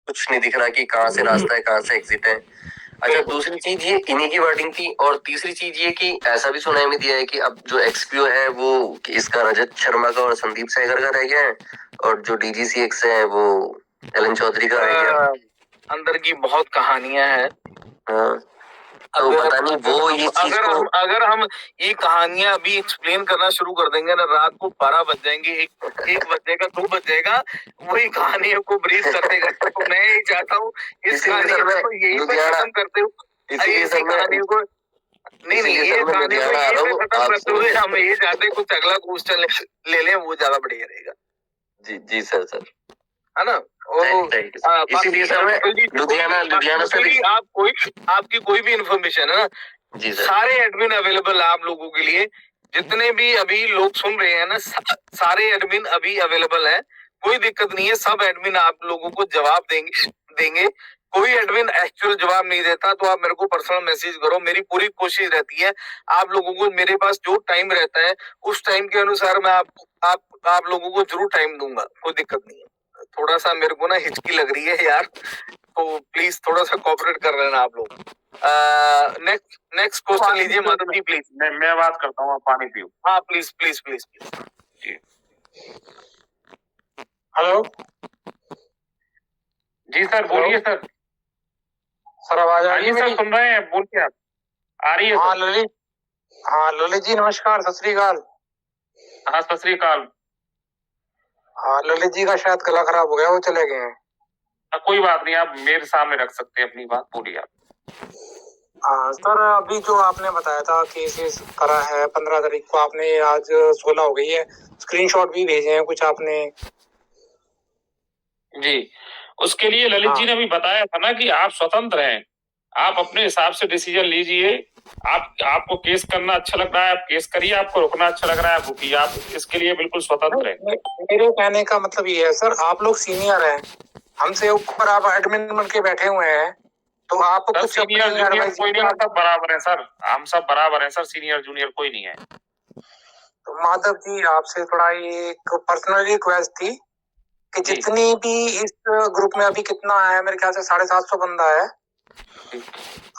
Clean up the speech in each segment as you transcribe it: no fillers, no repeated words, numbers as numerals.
कुछ नहीं दिख रहा कि कहाँ से रास्ता है, कहाँ से एग्जिट है। अच्छा, दूसरी चीज ये इन्हीं की वर्डिंग थी, और तीसरी चीज ये कि ऐसा भी सुनाई में दिया है कि अब जो एक्सक्यू है वो इसका रजत शर्मा का और संदीप सहगर का रह गया है, और जो DGCX है वो एलन चौधरी का रह गया। अंदर की बहुत कहानियां हैं। हाँ, तो पता नहीं वो ये चीज को अगर हम ये कहानियां अभी एक्सप्लेन करना शुरू कर देंगे ना, रात को 12 बज जाएंगे, एक बज जाएगा, 2 बज जाएगा, वही कहानियों को ब्रीफ करते करते। तो मैं यही चाहता हूँ इस कहानी को यही पे खत्म करते हुए, इसी कहानियों को नहीं ये कहानियों को यही पे खत्म करते हुए हम ये चाहते हैं कुछ अगला क्वेश्चन ले लें, वो ज्यादा बढ़िया रहेगा। जी सर है ना। इसीलिए सर मैं लुधियाना से भी आपकी कोई भी इंफॉर्मेशन है ना जी सर, सारे एडमिन अवेलेबल है आप लोगों के लिए। जितने भी अभी लोग सुन रहे हैं ना, सारे एडमिन अभी अवेलेबल है, कोई दिक्कत नहीं है। सब एडमिन आप लोगों को जवाब देंगे। कोई एडमिन एक्चुअल जवाब नहीं देता तो आप मेरे को पर्सनल मैसेज करो। मेरी पूरी कोशिश रहती है आप लोगों को, मेरे पास जो टाइम रहता है उस टाइम के अनुसार मैं आप लोगों को जरूर टाइम दूंगा, कोई दिक्कत नहीं है। थोड़ा सा मेरे को ना हिचकी लग रही है यार, तो प्लीज थोड़ा सा कोऑपरेट कर लेना आप लोग। नेक्स्ट क्वेश्चन लीजिए माधव जी प्लीज। मैं बात करता हूँ, आप पानी पियो। हाँ प्लीज प्लीज प्लीज जी। हेलो जी सर, बोलिए सर। सर आवाज आ रही है? सर सुन रहे हैं, बोलिए आप। आ रही है? हाँ ललित जी नमस्कार, सत श्री अकाल। हाँ सत श्री अकाल। हाँ ललित जी का शायद गला खराब हो गया, वो चले गए हैं। कोई बात नहीं, आप मेरे सामने रख सकते हैं अपनी बात, बोलिए आप। हाँ सर, अभी जो आपने बताया था केस करा है 15 तारीख को, आपने आज 16 हो गई है, स्क्रीनशॉट भी भेजे हैं कुछ आपने। जी, उसके लिए ललित जी ने भी बताया था ना कि आप स्वतंत्र हैं, आप अपने हिसाब से डिसीजन लीजिए। आपको केस करना अच्छा लग रहा है आप केस करिए, आपको रुकना अच्छा लग रहा है आप रुकिए, आप इसके लिए बिल्कुल स्वतंत्र हैं। मेरे कहने का मतलब ये है सर, आप लोग सीनियर हैं, हमसे ऊपर आप एडमिन बन के बैठे हुए हैं, तो आप कुछ सीनियर जूनियर कोई नहीं, सब बराबर है सर, हम सब बराबर हैं सर, सीनियर जूनियर कोई नहीं है। तो माधव जी आपसे थोड़ा एक पर्सनल रिक्वेस्ट थी कि जितनी भी इस ग्रुप में अभी कितना है, मेरे ख्याल से 750 बंदा है,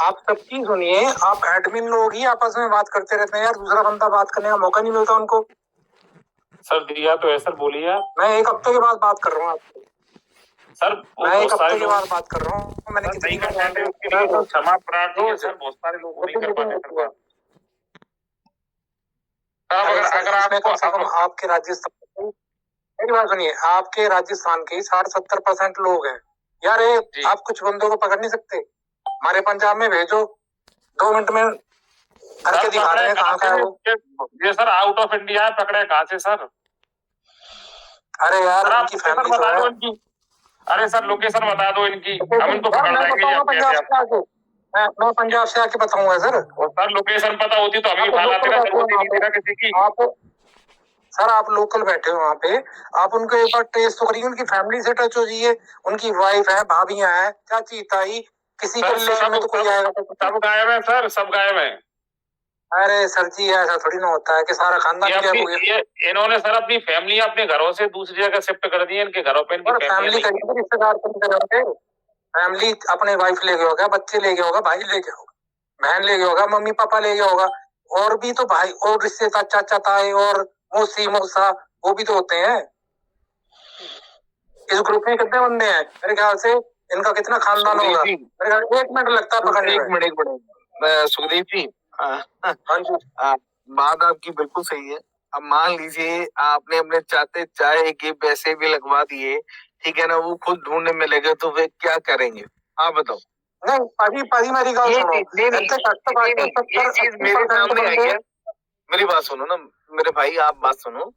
आप सबकी सुनिए। आप एडमिन लोग ही आपस में बात करते रहते हैं यार, दूसरा बंदा बात करने का मौका नहीं मिलता उनको। सर दिया तो है सर, बोलिए। मैं 1 हफ्ते के बाद बात कर रहा हूँ आपसे सर, मैं 1 हफ्ते के बाद बात कर रहा हूँ। मैंने कितनी क्षमा प्रार्थी है सर, बहुत सारे लोग नहीं कर पाते सर। अगर आपके राजस्थान, मेरी बात सुनिए, आपके राजस्थान के 60-70% लोग हैं यार, आप कुछ बंदों को पकड़ नहीं सकते? हमारे पंजाब में भेजो, 2 मिनट में करके दिखा रहे हैं कहाँ का है वो। ये सर आउट ऑफ इंडिया है, पकड़े कहाँ से सर? अरे यार उनकी फैमिली बता दो इनकी। अरे सर लोकेशन बता दो इनकी, हम इनको पकड़ लेंगे। मैं पंजाब से आके बताऊंगा सर। और सर लोकेशन पता होती तो हमें उठा लाते ना किसी की। सर आप लोकल बैठे हो वहाँ पे, आप उनको एक बार टेस्ट तो करिए, उनकी फैमिली से टच हो जाइए, उनकी वाइफ है, भाभियां हैं, चाची ताई, किसी के रिलेशन में तो कोई आएगा। सब गायब है सर, सब गायब है। अरे सर जी ऐसा थोड़ी ना होता है कि सारा खानदान इन्होंने सर अपनी फैमिली अपने घरों से दूसरी जगह शिफ्ट कर दी है, इनके घरों पे फैमिली रिश्तेदार फैमिली अपने वाइफ ले गया होगा, बच्चे ले गया होगा, भाई ले गया होगा, बहन ले गया होगा, मम्मी पापा ले गया होगा, और भी तो भाई और रिश्तेदार चाचा ताए और मौसी मौसा वो भी तो होते हैं। इस ग्रुप में कितने बंदे हैं? मेरे ख्याल से इनका कितना खानदान होगा? मेरे ख्याल 1 मिनट लगता है पकड़ने में। 1 मिनट सुखदेव जी, बात आपकी बिल्कुल सही है। अब मान लीजिए आपने अपने चाहते चाहे के पैसे भी लगवा दिए, ठीक है ना, वो खुद ढूंढने में लगे तो वे क्या करेंगे? हाँ बताओ। नहीं पाजी मेरी बात सुनो, ये चीज मेरे सामने आई है, मेरी बात सुनो ना मेरे भाई, आप बात सुनो।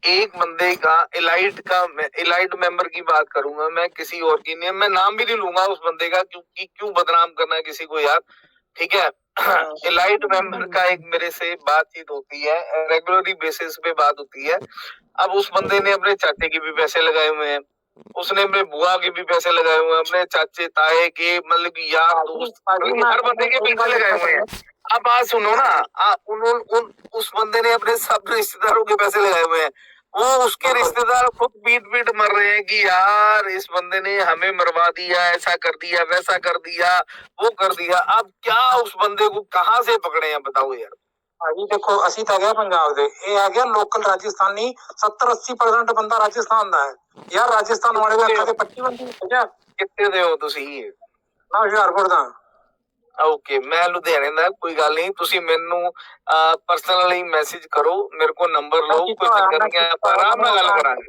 एक बंदे का इलाइट मेंबर की बात करूंगा मैं, किसी और की नहीं, मैं नाम भी नहीं लूंगा उस बंदे का, क्योंकि क्यों बदनाम करना है किसी को यार, ठीक है। इलाइट मेंबर का एक मेरे से बातचीत होती है, रेगुलरली बेसिस पे बात होती है। अब उस बंदे ने अपने चाचे के भी पैसे लगाए हुए हैं, उसने अपने बुआ के भी पैसे लगाए हुए हैं, अपने चाचे ताए के, मतलब कि यार दोस्त, हर बंदे के पैसे लगाए हुए हैं। अब बात सुनो ना, उस बंदे ने अपने सब रिश्तेदारों के पैसे लगाए हुए हैं। वो उसके रिश्तेदार खुद पीट पीट मर रहे हैं कि यार इस बंदे ने हमें मरवा दिया, ऐसा कर दिया, वैसा कर दिया, वो कर दिया। अब क्या उस बंदे को कहाँ से पकड़े हैं बताओ यार। अभी देखो ਅਸੀਂ ਤਾਂ ਗਿਆ ਪੰਜਾਬ ਦੇ, ਇਹ ਆ ਗਿਆ ਲੋਕਲ ਰਾਜਸਥਾਨੀ 70-80% ਬੰਦਾ ਰਾਜਸਥਾਨ ਦਾ ਹੈ ਯਾਰ। ਰਾਜਸਥਾਨ ਵਾਲੇ ਦੇ ਅੱਖਾਂ ਤੇ ਪੱਟੀ ਬੰਦੀ ਹੈ। ਕਿੱਥੇ ਦੇ ਹੋ ਤੁਸੀਂ? ਮੈਂ ਹੁਸ਼ਿਆਰਪੁਰ ਦਾ। ਓਕੇ, ਮੈਂ ਲੁਧਿਆਣੇ ਦਾ। ਕੋਈ ਗੱਲ ਨਹੀਂ, ਤੁਸੀਂ ਮੈਨੂੰ ਪਰਸਨਲੀ ਮੈਸੇਜ ਕਰੋ, ਮੇਰੇ ਕੋਲ ਨੰਬਰ ਲਓ, ਕੋਈ ਚੱਕਰ ਨਹੀਂ ਹੈ, ਆਪਾਂ ਆਰਾਮ ਨਾਲ ਗੱਲ ਕਰਾਂਗੇ।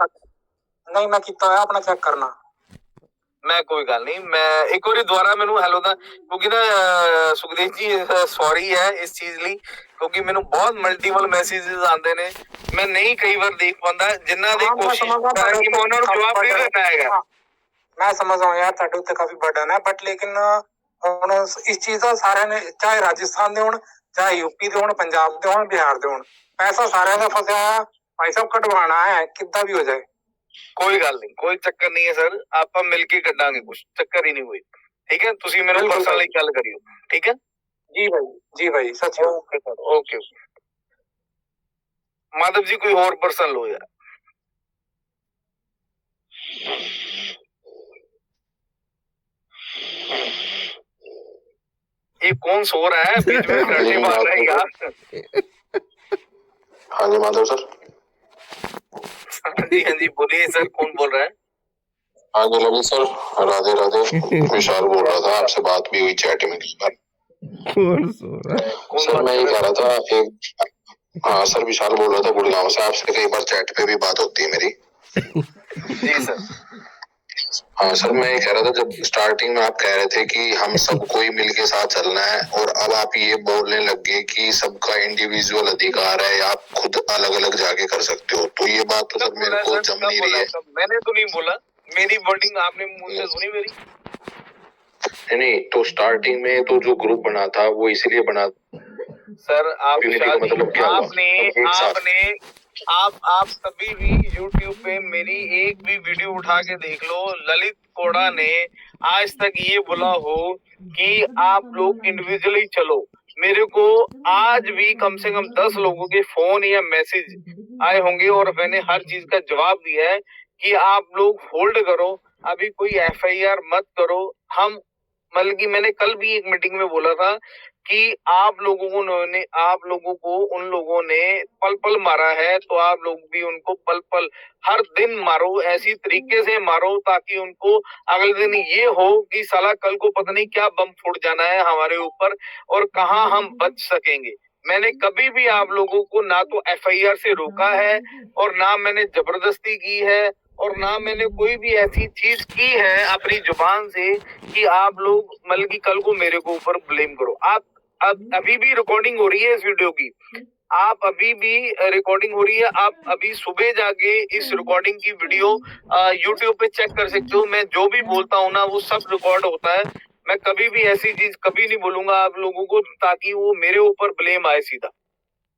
ਨਹੀਂ ਮੈਂ ਕੀਤਾ ਹੋਇਆ, ਆਪਣਾ ਚੈੱਕ ਕਰਨਾ। ਮੈਂ ਕੋਈ ਗੱਲ ਨਹੀਂ, ਮੈਂ ਇੱਕ ਵਾਰੀ ਦੁਬਾਰਾ ਮੈਨੂੰ ਹੈਲੋ ਦਾ, ਕਿਉਂਕਿ ਨਾ ਸੁਖਦੇਵ ਜੀ ਸੌਰੀ ਹੈ ਇਸ ਚੀਜ਼ ਲਈ, ਕਿਉਂਕਿ ਮੈਨੂੰ ਬਹੁਤ ਮਲਟੀਪਲ ਮੈਸੇजेस ਆਉਂਦੇ ਨੇ, ਮੈਂ ਨਹੀਂ ਕਈ ਵਾਰ ਦੇਖ ਪਾਉਂਦਾ। ਜਿਨ੍ਹਾਂ ਦੀ ਕੋਸ਼ਿਸ਼ ਕਰਾਂਗੀ ਮੈਂ ਉਹਨਾਂ ਨੂੰ ਜਵਾਬ ਦੇ ਦੇਣਾ ਹੈਗਾ। ਮੈਂ ਸਮਝਦਾ ਹਾਂ ਯਾਰ ਤੁਹਾਡੇ ਉੱਤੇ ਕਾਫੀ ਬਰਡਨ ਹੈ, ਬਟ ਲੇਕਿਨ ਹੁਣ ਇਸ ਚੀਜ਼ ਦਾ ਸਾਰਿਆਂ ਨੇ, ਚਾਹੇ ਰਾਜਸਥਾਨ ਦੇ ਹੋਣ, ਚਾਹੇ यूपी ਦੇ ਹੋਣ, ਪੰਜਾਬ ਦੇ ਹੋਣ, ਬਿਹਾਰ ਦੇ ਹੋਣ, ਪੈਸਾ ਸਾਰਿਆਂ ਦਾ ਫਸਿਆ। ਭਾਈ ਸਾਹਿਬ ਕਢਵਾਣਾ ਹੈ ਕਿੱਦਾਂ ਵੀ ਹੋ ਜਾਏ। ਕੋਈ ਗੱਲ ਨਹੀਂ, ਕੋਈ ਚੱਕਰ ਨਹੀਂ ਹੈ ਸਰ, ਆਪਾਂ ਮਿਲ ਕੇ ਕੱਢਾਂਗੇ, ਕੁਛ ਚੱਕਰ ਹੀ ਨਹੀਂ ਕੋਈ। ਠੀਕ ਹੈ, ਤੁਸੀਂ ਮੈਨੂੰ ਪਰਸਨਲੀ ਗੱਲ ਕਰਿਓ। ਠੀਕ ਹੈ ਜੀ ਭਾਈ, ਜੀ ਭਾਈ, ਸੱਚ। Okay sir, okay. ਮਾਧਵ ਜੀ ਕੋਈ ਹੋਰ ਪਰਸਨ लो यार। ये कौन सो रहा है बीच में? डंडे मार रहा है यार। हाँ जी माधव सर। हाँ जी बोलिए सर, कौन बोल रहा है? हाँ जी ललित सर, राधे राधे। विशाल बोल रहा था, आपसे बात भी हुई चैट में कई बार। कौन सो रहा है? सर मैं ये कह रहा था, एक हाँ सर विशाल बोल रहा था गुड़गांव से, आपसे कई बार चैट पे भी बात होती है मेरी। जी सर। हाँ सर, मैं ये कह रहा था, जब स्टार्टिंग में आप कह रहे थे कि हम सबको ही मिलके साथ चलना है, और अब आप ये बोलने लग गए कि सबका इंडिविजुअल अधिकार है, आप खुद अलग अलग जाके कर सकते हो, तो ये बात तो सर मेरे को जम नहीं रही है। मैंने तो नहीं बोला, मेरी वर्डिंग आपने मुंह से सुनी मेरी? नहीं, तो स्टार्टिंग में तो जो ग्रुप बना था वो इसलिए बना सर, आप मतलब क्या आप कभी भी YouTube पे मेरी एक भी वीडियो उठा के देख लो, ललित कोड़ा ने आज तक ये बोला हो कि आप लोग इंडिविजुअली चलो। मेरे को आज भी कम से कम 10 लोगों के फोन या मैसेज आए होंगे और मैंने हर चीज का जवाब दिया है कि आप लोग होल्ड करो, अभी कोई FIR मत करो। हम बल्कि मैंने कल भी एक मीटिंग में बोला था कि आप लोगों को उन लोगों ने पल पल मारा है, तो आप लोग भी उनको पल पल हर दिन मारो, ऐसी तरीके से मारो ताकि उनको अगले दिन ये हो कि साला कल को पता नहीं क्या बम फूट जाना है हमारे ऊपर और कहाँ हम बच सकेंगे। मैंने कभी भी आप लोगों को ना तो FIR से रोका है और ना मैंने जबरदस्ती की है और ना मैंने कोई भी ऐसी चीज की है अपनी जुबान से कि आप लोग मतलब कि कल को मेरे को ऊपर ब्लेम करो। आप अभी भी रिकॉर्डिंग हो रही है इस वीडियो की, आप अभी भी रिकॉर्डिंग हो रही है, आप अभी सुबह जाके इस रिकॉर्डिंग की वीडियो YouTube पे चेक कर सकते हो। मैं जो भी बोलता हूँ ना वो सब रिकॉर्ड होता है। मैं कभी भी ऐसी चीज कभी नहीं बोलूंगा आप लोगों को ताकि वो मेरे ऊपर ब्लेम आए सीधा।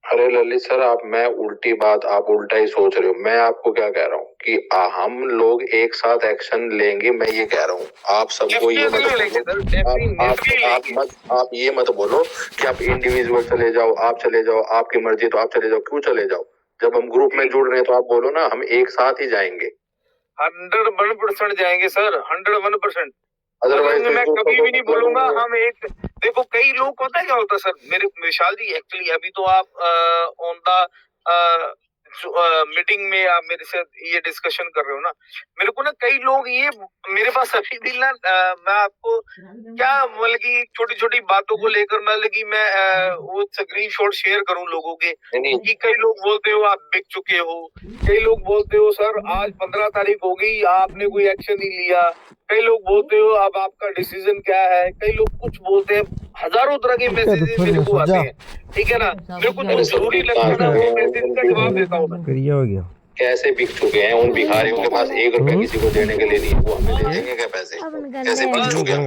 अरे ललित सर, मैं उल्टी बात, आप उल्टा ही सोच रहे हो। मैं आपको क्या कह रहा हूँ कि हम लोग एक साथ एक्शन लेंगे, मैं ये कह रहा हूँ। आप सबको ये आप ये मत बोलो कि आप इंडिविजुअल चले जाओ, आप चले जाओ, आपकी मर्जी तो आप चले जाओ। क्यों चले जाओ? जब हम ग्रुप में जुड़ रहे हैं तो आप बोलो ना, हम एक साथ ही जाएंगे। 101% जाएंगे सर, 101%। अदरवाइज मैं कभी भी नहीं बोलूंगा हम एक। देखो कई लोग पता है क्या होता है सर, मेरे विशाल जी एक्चुअली अभी तो आप ऑन द मीटिंग में आप मेरे से ये डिस्कशन कर रहे हो ना। मेरे को ना कई लोग ये मेरे पास अभी भी ना मैं आपको क्या मतलब कि छोटी छोटी बातों को लेकर मतलब कि मैं वो स्क्रीनशॉट शेयर करूं लोगों के कि कई लोग बोलते हो आप बिक चुके हो, कई लोग बोलते हो सर आज 15 तारीख हो गई आपने कोई एक्शन नहीं लिया, कई लोग बोलते हो अब आपका डिसीजन क्या है, कई लोग कुछ बोलते हैं, हजारों तरह के मैसेजेस मेरे को आते हैं। ठीक है ना, मेरे को जो जरूरी लगता है ना वो मैसेज का जवाब देता हूँ। हो गया कैसे बिक चुके हैं, उन भिखारियों के पास 1 रुपया किसी को देने के लिए नहीं, वो हमें दे देंगे क्या पैसे? कैसे बिक चुके हैं?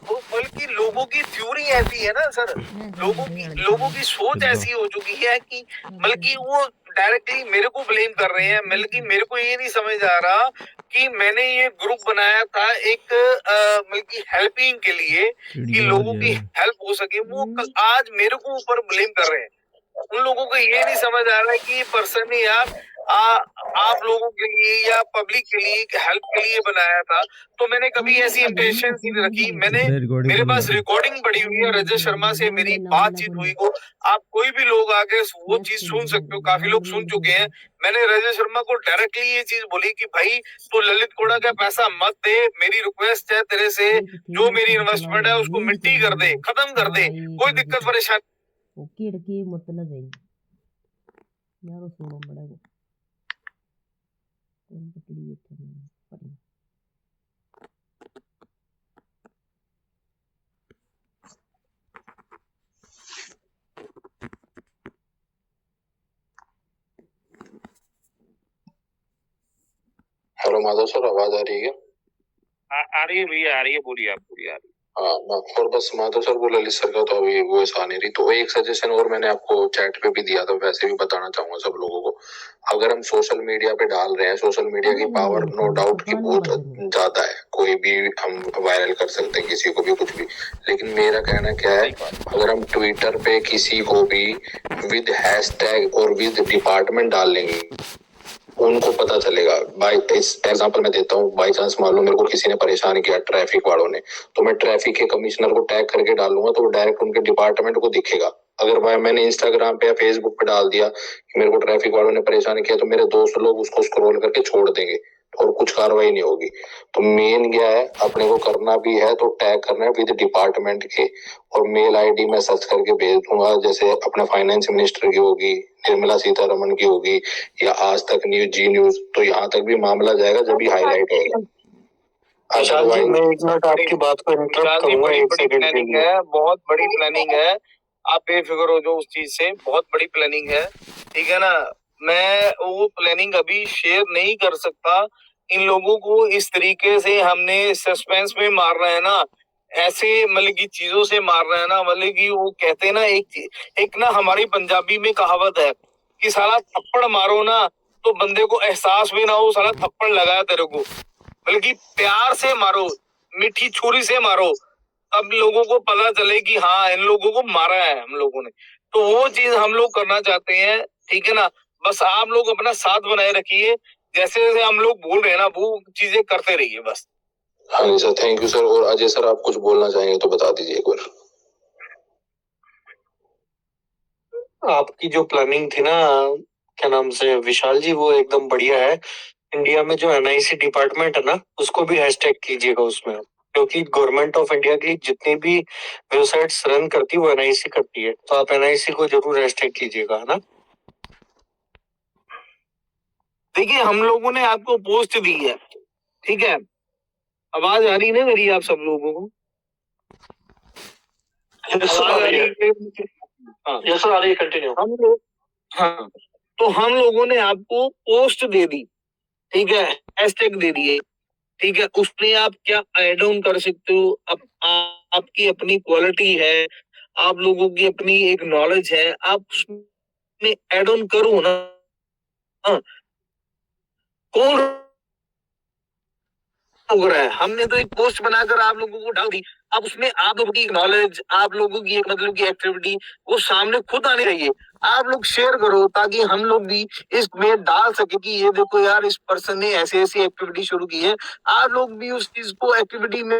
वो बल्कि लोगों की थ्योरी ऐसी है ना सर, लोगों की सोच ऐसी हो चुकी है कि बल्कि वो डायरेक्टली मेरे को ब्लेम कर रहे हैं। बल्कि मेरे को ये नहीं समझ आ रहा कि मैंने ये ग्रुप बनाया था एक बल्कि हेल्पिंग के लिए कि लोगों की हेल्प हो सके, वो आज मेरे को ऊपर ब्लेम कर रहे हैं। उन लोगों को ये नहीं समझ आ रहा है कि ये पर्सन यार आप लोगों के लिए या पब्लिक के लिए हेल्प के लिए बनाया था, तो मैंने कभी ऐसी इंटेंशन नहीं रखी। मैंने मेरे पास रिकॉर्डिंग पड़ी हुई है, रजत शर्मा से मेरी बातचीत हुई को आप कोई भी लोग आके वो चीज सुन सकते हो, काफी लोग सुन चुके हैं। मैंने रजत शर्मा को डायरेक्टली ये चीज बोली कि भाई तू ललित कोड़ा का पैसा मत दे, मेरी रिक्वेस्ट है तेरे से, जो मेरी इन्वेस्टमेंट है उसको मिट्टी कर दे, खत्म कर दे, कोई दिक्कत परेशानी। ओके रखिए मतलब है यार वो सोना बड़ा को कौन पकड़ी है हेलो माधव सर, आवाज आ रही है? आ रही है भैया, आ रही है, बोलिए आप, बोलिए, आ रही है। हाँ, और बस माधव सर, वो ललित सर का तो अभी वो आ नहीं रही, तो एक सजेशन और मैंने आपको चैट पे भी दिया था, वैसे भी बताना चाहूंगा सब लोगों को। अगर हम सोशल मीडिया पे डाल रहे हैं, सोशल मीडिया की पावर नो डाउट की बहुत ज्यादा है, कोई भी हम वायरल कर सकते हैं, किसी को भी कुछ भी। लेकिन मेरा कहना क्या है, अगर हम ट्विटर पे किसी को भी विद हैशटैग और विद डिपार्टमेंट डाल लेंगे, उनको पता चलेगा। बाई एग्जांपल मैं देता हूँ, बाई चांस मान लो मेरे को किसी ने परेशान किया, ट्रैफिक वालों ने, तो मैं ट्रैफिक के कमिश्नर को टैग करके डालूंगा तो वो डायरेक्ट उनके डिपार्टमेंट को दिखेगा। अगर भाई मैंने इंस्टाग्राम पे या फेसबुक पे डाल दिया कि मेरे को ट्रैफिक वालों ने परेशान किया, तो मेरे दोस्त लोग उसको स्क्रॉल करके छोड़ देंगे और कुछ कार्रवाई नहीं होगी। तो मेन क्या है, अपने को करना भी है तो टैग करना है विद डिपार्टमेंट के, और मेल आईडी में सर्च करके भेज दूंगा, जैसे अपने फाइनेंस मिनिस्टर की होगी, निर्मला सीतारमण की होगी, या आज तक न्यूज, जी न्यूज, तो यहाँ तक भी मामला जाएगा जब भी हाईलाइट होगा। विशाल जी, मैं एक मिनट आपकी बात को इंटरप्ट करूंगा, एक सेकंड के लिए। है, बहुत बड़ी प्लानिंग है, आप बेफिक्र हो जो उस चीज से, बहुत बड़ी प्लानिंग है, ठीक है ना। मैं वो प्लानिंग अभी शेयर नहीं कर सकता। इन लोगों को इस तरीके से हमने सस्पेंस में मार रहे हैं ना, ऐसे मतलब की चीजों से मार रहे हैं ना, मतलब की वो कहते हैं ना, एक ना हमारी पंजाबी में कहावत है कि साला थप्पड़ मारो ना तो बंदे को एहसास भी ना हो साला थप्पड़ लगाया तेरे को, बल्कि प्यार से मारो, मीठी छुरी से मारो, अब लोगों को पता चले कि हाँ इन लोगों को मारा है हम लोगों ने। तो वो चीज हम लोग करना चाहते हैं, ठीक है ना। बस आप लोग अपना साथ बनाए रखिए, जैसे जैसे हम लोग बोल रहे हैं ना वो चीजें करते रहिए बस। हाँ जी सर, थैंक यू सर। और अजय सर, आप कुछ बोलना चाहेंगे तो बता दीजिए एक बार। आपकी जो प्लानिंग थी ना, क्या नाम से, विशाल जी, वो एकदम बढ़िया है। इंडिया में जो एनआईसी डिपार्टमेंट है ना, उसको भी हैशटैग कीजिएगा उसमें, क्योंकि गवर्नमेंट ऑफ इंडिया की जितनी भी वेबसाइट्स रन करती है वो एनआईसी करती है, तो आप एनआईसी को जरूर हैशटैग कीजिएगा, है ना। देखिए हम लोगों ने आपको पोस्ट दी है, ठीक है, आवाज आ रही है मेरी आप सब लोगों को? यस सर, आ रही है, कंटिन्यू। हम लोग, हाँ, तो हम लोगों ने आपको पोस्ट दे दी, ठीक है, हैशटैग दे दिए, ठीक है, उसमें आप क्या ऐड ऑन कर सकते हो, आपकी अपनी क्वालिटी है, आप लोगों की अपनी एक नॉलेज है, आप उसमें ऐड ऑन करो ना। हाँ, कौन हो रहा है, हमने तो एक पोस्ट बनाकर आप लोगों को डाल दी, अब उसमें आप लोगों की नॉलेज, आप लोगों की एक मतलब की एक्टिविटी वो सामने खुद आनी चाहिए। आप लोग शेयर करो ताकि हम लोग भी इसमें डाल सके कि ये देखो यार इस पर्सन ने ऐसे ऐसी एक्टिविटी शुरू की है, आप लोग भी उस चीज को एक्टिविटी में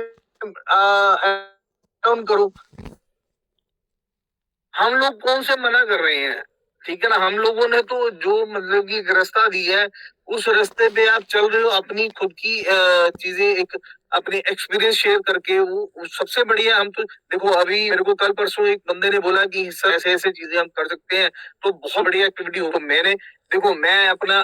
ऑन करो। हम लोग कौन से मना कर रहे हैं, ठीक है ना। हम लोगों ने तो जो मतलब की एक रास्ता दी है उस रास्ते पे आप चल रहे हो, अपनी खुद की चीजें, एक अपने एक्सपीरियंस शेयर करके, वो सबसे बढ़िया। हम तो देखो अभी मेरे को कल परसों एक बंदे ने बोला कि सर ऐसे ऐसे चीजें हम कर सकते हैं, तो बहुत बढ़िया एक्टिविटी हो। तो मैंने देखो, मैं अपना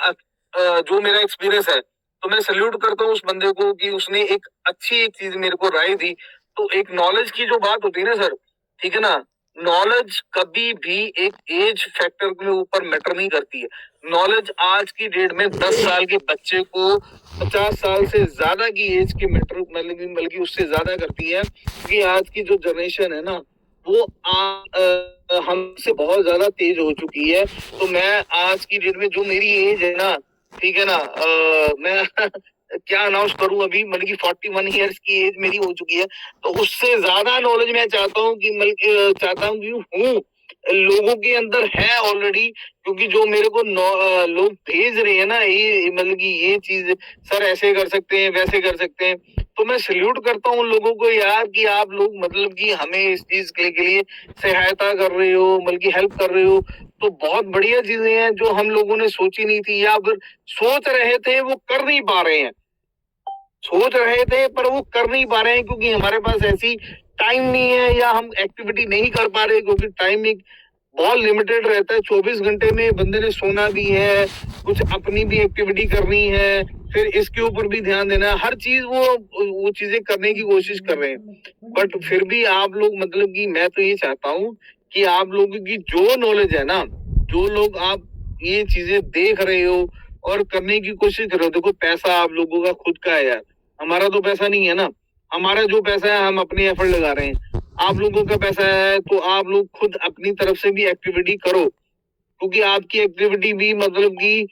जो मेरा एक्सपीरियंस है, तो मैं सल्यूट करता हूँ उस बंदे को कि उसने एक अच्छी एक चीज मेरे को राय दी। तो एक नॉलेज की जो बात होती है ना सर, ठीक है ना, नॉलेज कभी भी एक एज फैक्टर के ऊपर मैटर नहीं करती है। नॉलेज आज की डेट में 10 साल के बच्चे को 50 साल से ज्यादा की एज के मैटर बल्कि उससे ज्यादा करती है, क्योंकि आज की जो जनरेशन है ना वो हमसे बहुत ज्यादा तेज हो चुकी है। तो मैं आज की डेट में जो मेरी एज है ना, ठीक है ना, मैं क्या अनाउंस करूं, अभी मतलब की 41 ईयर्स की एज मेरी हो चुकी है, तो उससे ज्यादा नॉलेज मैं चाहता हूँ कि चाहता हूँ कि हूँ लोगों के अंदर है ऑलरेडी, क्योंकि जो मेरे को लोग भेज रहे हैं ना, ये मतलब कि ये चीज सर ऐसे कर सकते हैं, वैसे कर सकते हैं, तो मैं सल्यूट करता हूँ उन लोगों को यार कि आप लोग मतलब कि हमें इस चीज के लिए सहायता कर रहे हो, बल्कि हेल्प कर रहे हो, तो बहुत बढ़िया चीजें हैं जो हम लोगों ने सोची नहीं थी, या फिर सोच रहे थे वो कर नहीं पा रहे हैं, सोच रहे थे पर वो कर नहीं पा रहे हैं क्योंकि हमारे पास ऐसी टाइम नहीं है, या हम एक्टिविटी नहीं कर पा रहे, क्योंकि टाइम एक बहुत लिमिटेड रहता है। 24 घंटे में बंदे ने सोना भी है, कुछ अपनी भी एक्टिविटी करनी है, फिर इसके ऊपर भी ध्यान देना है, हर चीज वो चीजें करने की कोशिश कर रहे हैं। बट फिर भी आप लोग मतलब कि मैं तो ये चाहता हूँ कि आप लोगों की जो नॉलेज है ना, जो लोग आप ये चीजें देख रहे हो और करने की कोशिश कर रहे हो, देखो पैसा आप लोगों का खुद का है यार, हमारा तो पैसा नहीं है ना, हमारा जो पैसा है हम अपने एफर्ट लगा रहे हैं, आप लोगों का पैसा है तो आप लोग खुद अपनी तरफ से भी एक्टिविटी करो, क्योंकि आपकी एक्टिविटी भी मतलब कि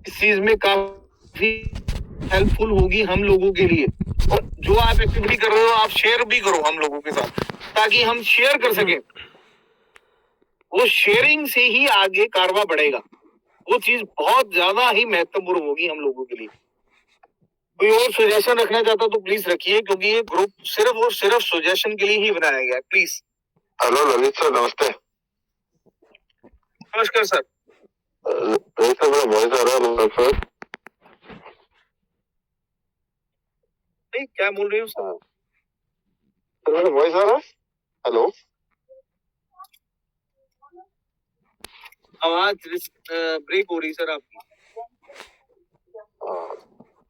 इस चीज में काफी हेल्पफुल होगी हम लोगों के लिए। और जो आप एक्टिविटी कर रहे हो आप शेयर भी करो हम लोगों के साथ, ताकि हम शेयर कर सकें, वो शेयरिंग से ही आगे कारवा बढ़ेगा, वो चीज बहुत ज्यादा ही महत्वपूर्ण होगी हम लोगों के लिए। कोई और सजेशन रखना चाहता तो प्लीज रखिए, क्योंकि ये ग्रुप सिर्फ और सिर्फ सजेशन के लिए ही बनाया गया है, प्लीज। हेलो ललित सर, नमस्ते। नमस्कार सर। ललित सर, मेरा वॉइस आ रहा है सर? नहीं, क्या बोल रहे हो सर? सर मेरा वॉइस आ रहा है? हेलो, आवाज ब्रेक हो रही सर आपकी।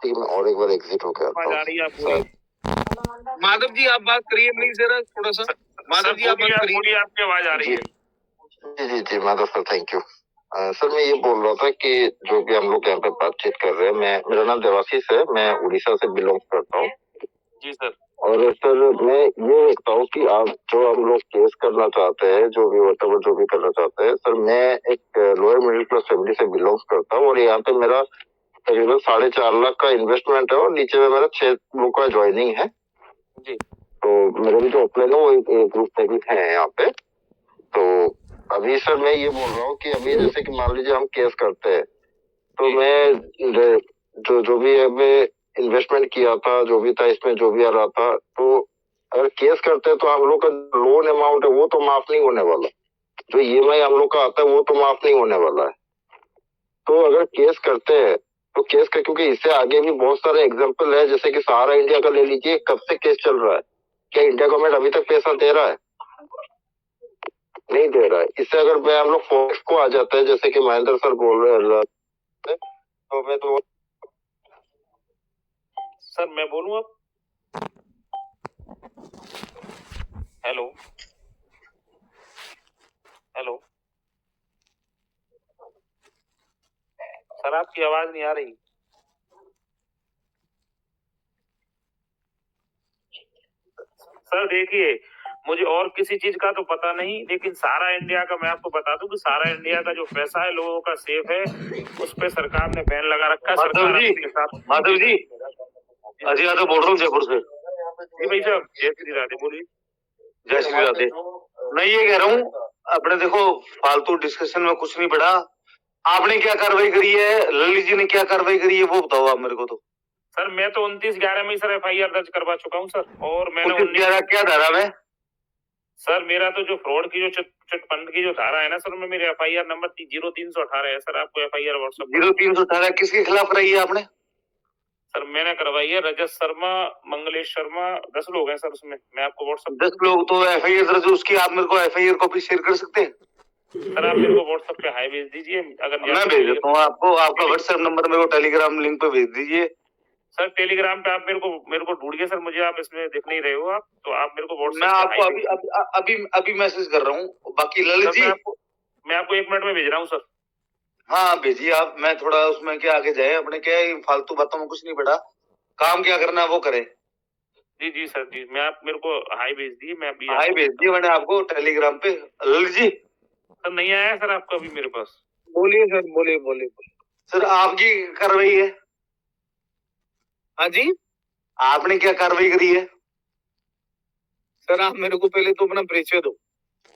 ठीक, मैं और एक बार एग्जिट होकर आता आवाज आ रही है आपको? माधव जी आप बात करिए प्लीज जरा थोड़ा सा। माधव जी आप बात करिए। बोलिए, आपकी आवाज आ रही है। जी Madhav sir, thank you. Sir मैं ये बोल रहा था कि जो भी हम लोग यहाँ पे बातचीत कर रहे हैं, मेरा नाम देवाशीष है, मैं उड़ीसा से बिलोंग करता हूँ। जी सर। और सर मैं ये देखता हूँ कि आप जो हम लोग केस करना चाहते हैं, जो भी करना चाहते हैं, सर मैं एक लोअर मिडिल क्लास फैमिली से बिलोंग करता हूँ, और यहाँ पे मेरा तकरीबन 4.5 लाख का इन्वेस्टमेंट है, और नीचे में मेरा 6 लोग का ज्वाइनिंग है जी। तो मेरे भी जो अपने है वो एक ग्रुप में भी है यहाँ पे। तो अभी सर मैं ये बोल रहा हूँ कि अभी जैसे कि मान लीजिए हम केस करते हैं, तो मैं जो भी अभी इन्वेस्टमेंट किया था, जो भी था इसमें जो भी आ रहा था, तो अगर केस करते हैं तो हम लोग का लोन अमाउंट है वो तो माफ नहीं होने वाला, जो EMI हम लोग का आता है वो तो माफ नहीं होने वाला है। तो अगर केस करते हैं तो केस का, क्योंकि इससे आगे भी बहुत सारे एग्जाम्पल है, जैसे कि सहारा इंडिया का ले लीजिए, कब से केस चल रहा है, क्या इंडिया गवर्नमेंट अभी तक पैसा दे रहा है? नहीं दे रहा है। इससे अगर मैं हम लोग फोर्स को आ जाते हैं, जैसे कि महेंद्र सर बोल रहे हैं, तो मैं तो सर मैं बोलूं अब? हेलो हेलो सर, आपकी आवाज नहीं आ रही। सर देखिए, मुझे और किसी चीज का तो पता नहीं, लेकिन सारा इंडिया का मैं आपको बता दूं कि सारा इंडिया का जो पैसा है लोगों का सेफ है, उस पे सरकार ने बैन लगा रखा है। माधव जी अजय यादव बोल रहा हूँ जयपुर से। जी भाई साहब, जय श्री राधे, बोलिए। जय श्री राधे। मैं ये कह रहा हूँ, अपने देखो फालतू डिस्कशन में कुछ नहीं पड़ा, आपने क्या कार्रवाई करी है, ललित जी ने क्या कार्रवाई करी है वो बताओ आप मेरे को। तो सर मैं तो 29/11 में सर FIR दर्ज करवा चुका हूँ सर, और मैंने 29/11 क्या धारा में? सर मेरा तो जो फ्रॉड की जो चिट फंड की जो धारा है ना सर, में मेरे FIR नंबर 0318 है सर, आपको FIR व्हाट्सएप 0318 किसके खिलाफ कराई है आपने? सर मैंने करवाई है रजत शर्मा, मंगलेश शर्मा, 10 लोग हैं सर उसमें, मैं आपको व्हाट्सएप 10 लोग तो FIR दर्ज, उसकी आप मेरे को FIR कॉपी शेयर कर सकते हैं? सर आप मेरे को व्हाट्सएप पे हाई भेज दीजिए, अगर मैं भेज देता हूँ आपको, आपका व्हाट्सएप नंबर मेरे को टेलीग्राम लिंक पे भेज दीजिए। सर टेलीग्राम पे आप मेरे को ढूंढिए सर, मुझे आप इसमें दिख नहीं रहे हो आप, तो आप मेरे को मैं आपको अभी मैसेज कर रहा हूँ। बाकी ललित जी मैं आपको 1 मिनट में भेज रहा हूँ सर। हाँ भेजिए आप, मैं थोड़ा उसमें क्या आगे जाए, अपने क्या फालतू बातों में कुछ नहीं पड़ा, काम क्या करना है वो करें। जी सर जी, मैं आप मेरे को हाई भेज दिए, मैं अभी हाई भेज दिए मैंने आपको टेलीग्राम पे। ललित जी सर नहीं आया सर आपको अभी मेरे पास? बोलिए सर, बोलिए सर आपकी कार्रवाई है? हाँ जी, आपने क्या कार्रवाई करी है? सर आप मेरे को पहले तो अपना परिचय दो।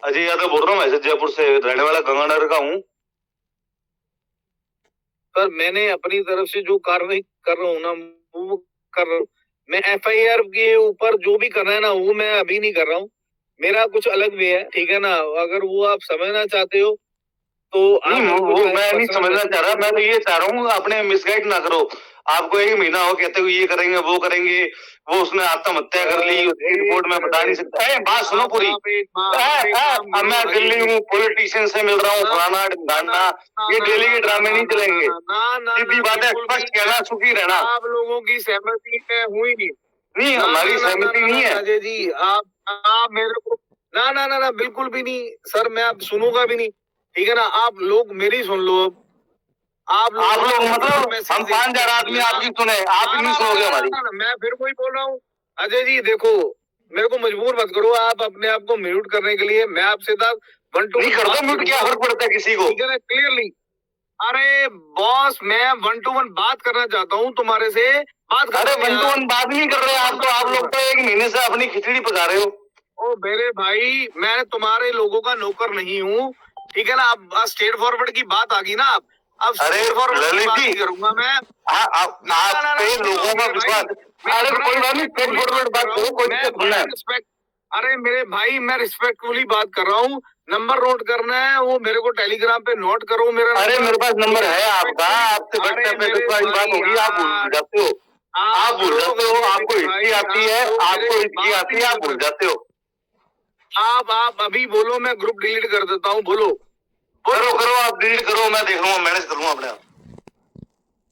अजय यादव बोल रहा हूँ, मैं जयपुर से रहने वाला गंगानगर का हूँ। सर मैंने अपनी तरफ से जो कार्रवाई कर रहा हूँ ना वो कर रहा हूँ। मैं FIR के ऊपर जो भी करना है ना वो मैं अभी नहीं कर रहा हूँ। मेरा कुछ अलग वे है, ठीक है ना। अगर वो आप समझना चाहते हो तो नहीं, वो मैं नहीं समझना चाह रहा, मैं तो ये चाह रहा हूँ आपने मिसगाइड ना करो। आपको एक महीना हो कहते हुए ये करेंगे वो करेंगे, वो उसने आत्महत्या कर ली, उसकी रिपोर्ट में बता नहीं सकता। बात सुनो पूरी। अब मैं दिल्ली हूँ, पॉलिटिशियन से मिल रहा हूँ, फलाना ढिमकाना, ये डेली के ड्रामे नहीं चलेंगे। सीधी बात है, स्पष्ट कहना, सुखी रहना। आप लोगों की सहमति में हुई नहीं, हमारी सहमति नहीं है अजय जी। आप मेरे को ना बिल्कुल भी नहीं सर, मैं अब सुनूंगा भी नहीं, ठीक है ना। आप लोग मेरी सुन लो। आप लोग मतलब हम 5,000 आदमी आपकी सुने, आप नहीं सुनोगे हमारी। मैं फिर वही बोल रहा हूँ अजय जी, देखो मेरे को मजबूर मत करो आप अपने आप को म्यूट करने के लिए। मैं आपसे 1 to 1 नहीं कर दो म्यूट, क्या फर्क पड़ता है किसी को? क्लियरली। अरे बॉस, मैं 1 to 1 बात करना चाहता हूँ तुम्हारे से। बात कर। अरे 1 to 1 बात नहीं कर रहे आप तो। आप लोग तो 1 महीने से अपनी खिचड़ी पका रहे हो। ओ मेरे भाई, मैं तुम्हारे लोगों का नौकर नहीं हूँ, ठीक है ना। अब स्टेट फॉरवर्ड की बात आ गई ना। अब स्टेट फॉरवर्ड की बात नहीं करूंगा मैं। आप लोगों का विश्वास। अरे कोई बात नहीं, स्टेट फॉरवर्ड बात करो, कोई दिक्कत नहीं है। अरे मेरे भाई, मैं रिस्पेक्टफुली बात कर रहा हूँ। नंबर नोट करना है वो मेरे को टेलीग्राम पे नोट करो मेरा। अरे मेरे पास नंबर है आपका, आपसे व्हाट्सएप पे कोई बात होगी, आप भूल जाते हो। आप भूल जाते हो, आपको हिस्ट्री आती है, आपको हिस्ट्री आती है, आप भूल जाते हो। आप अभी बोलो, मैं ग्रुप डिलीट कर देता हूँ। बोलो करो, आप डिलीट करो, मैं देख लूंगा, मैनेज कर लूंगा अपने आप।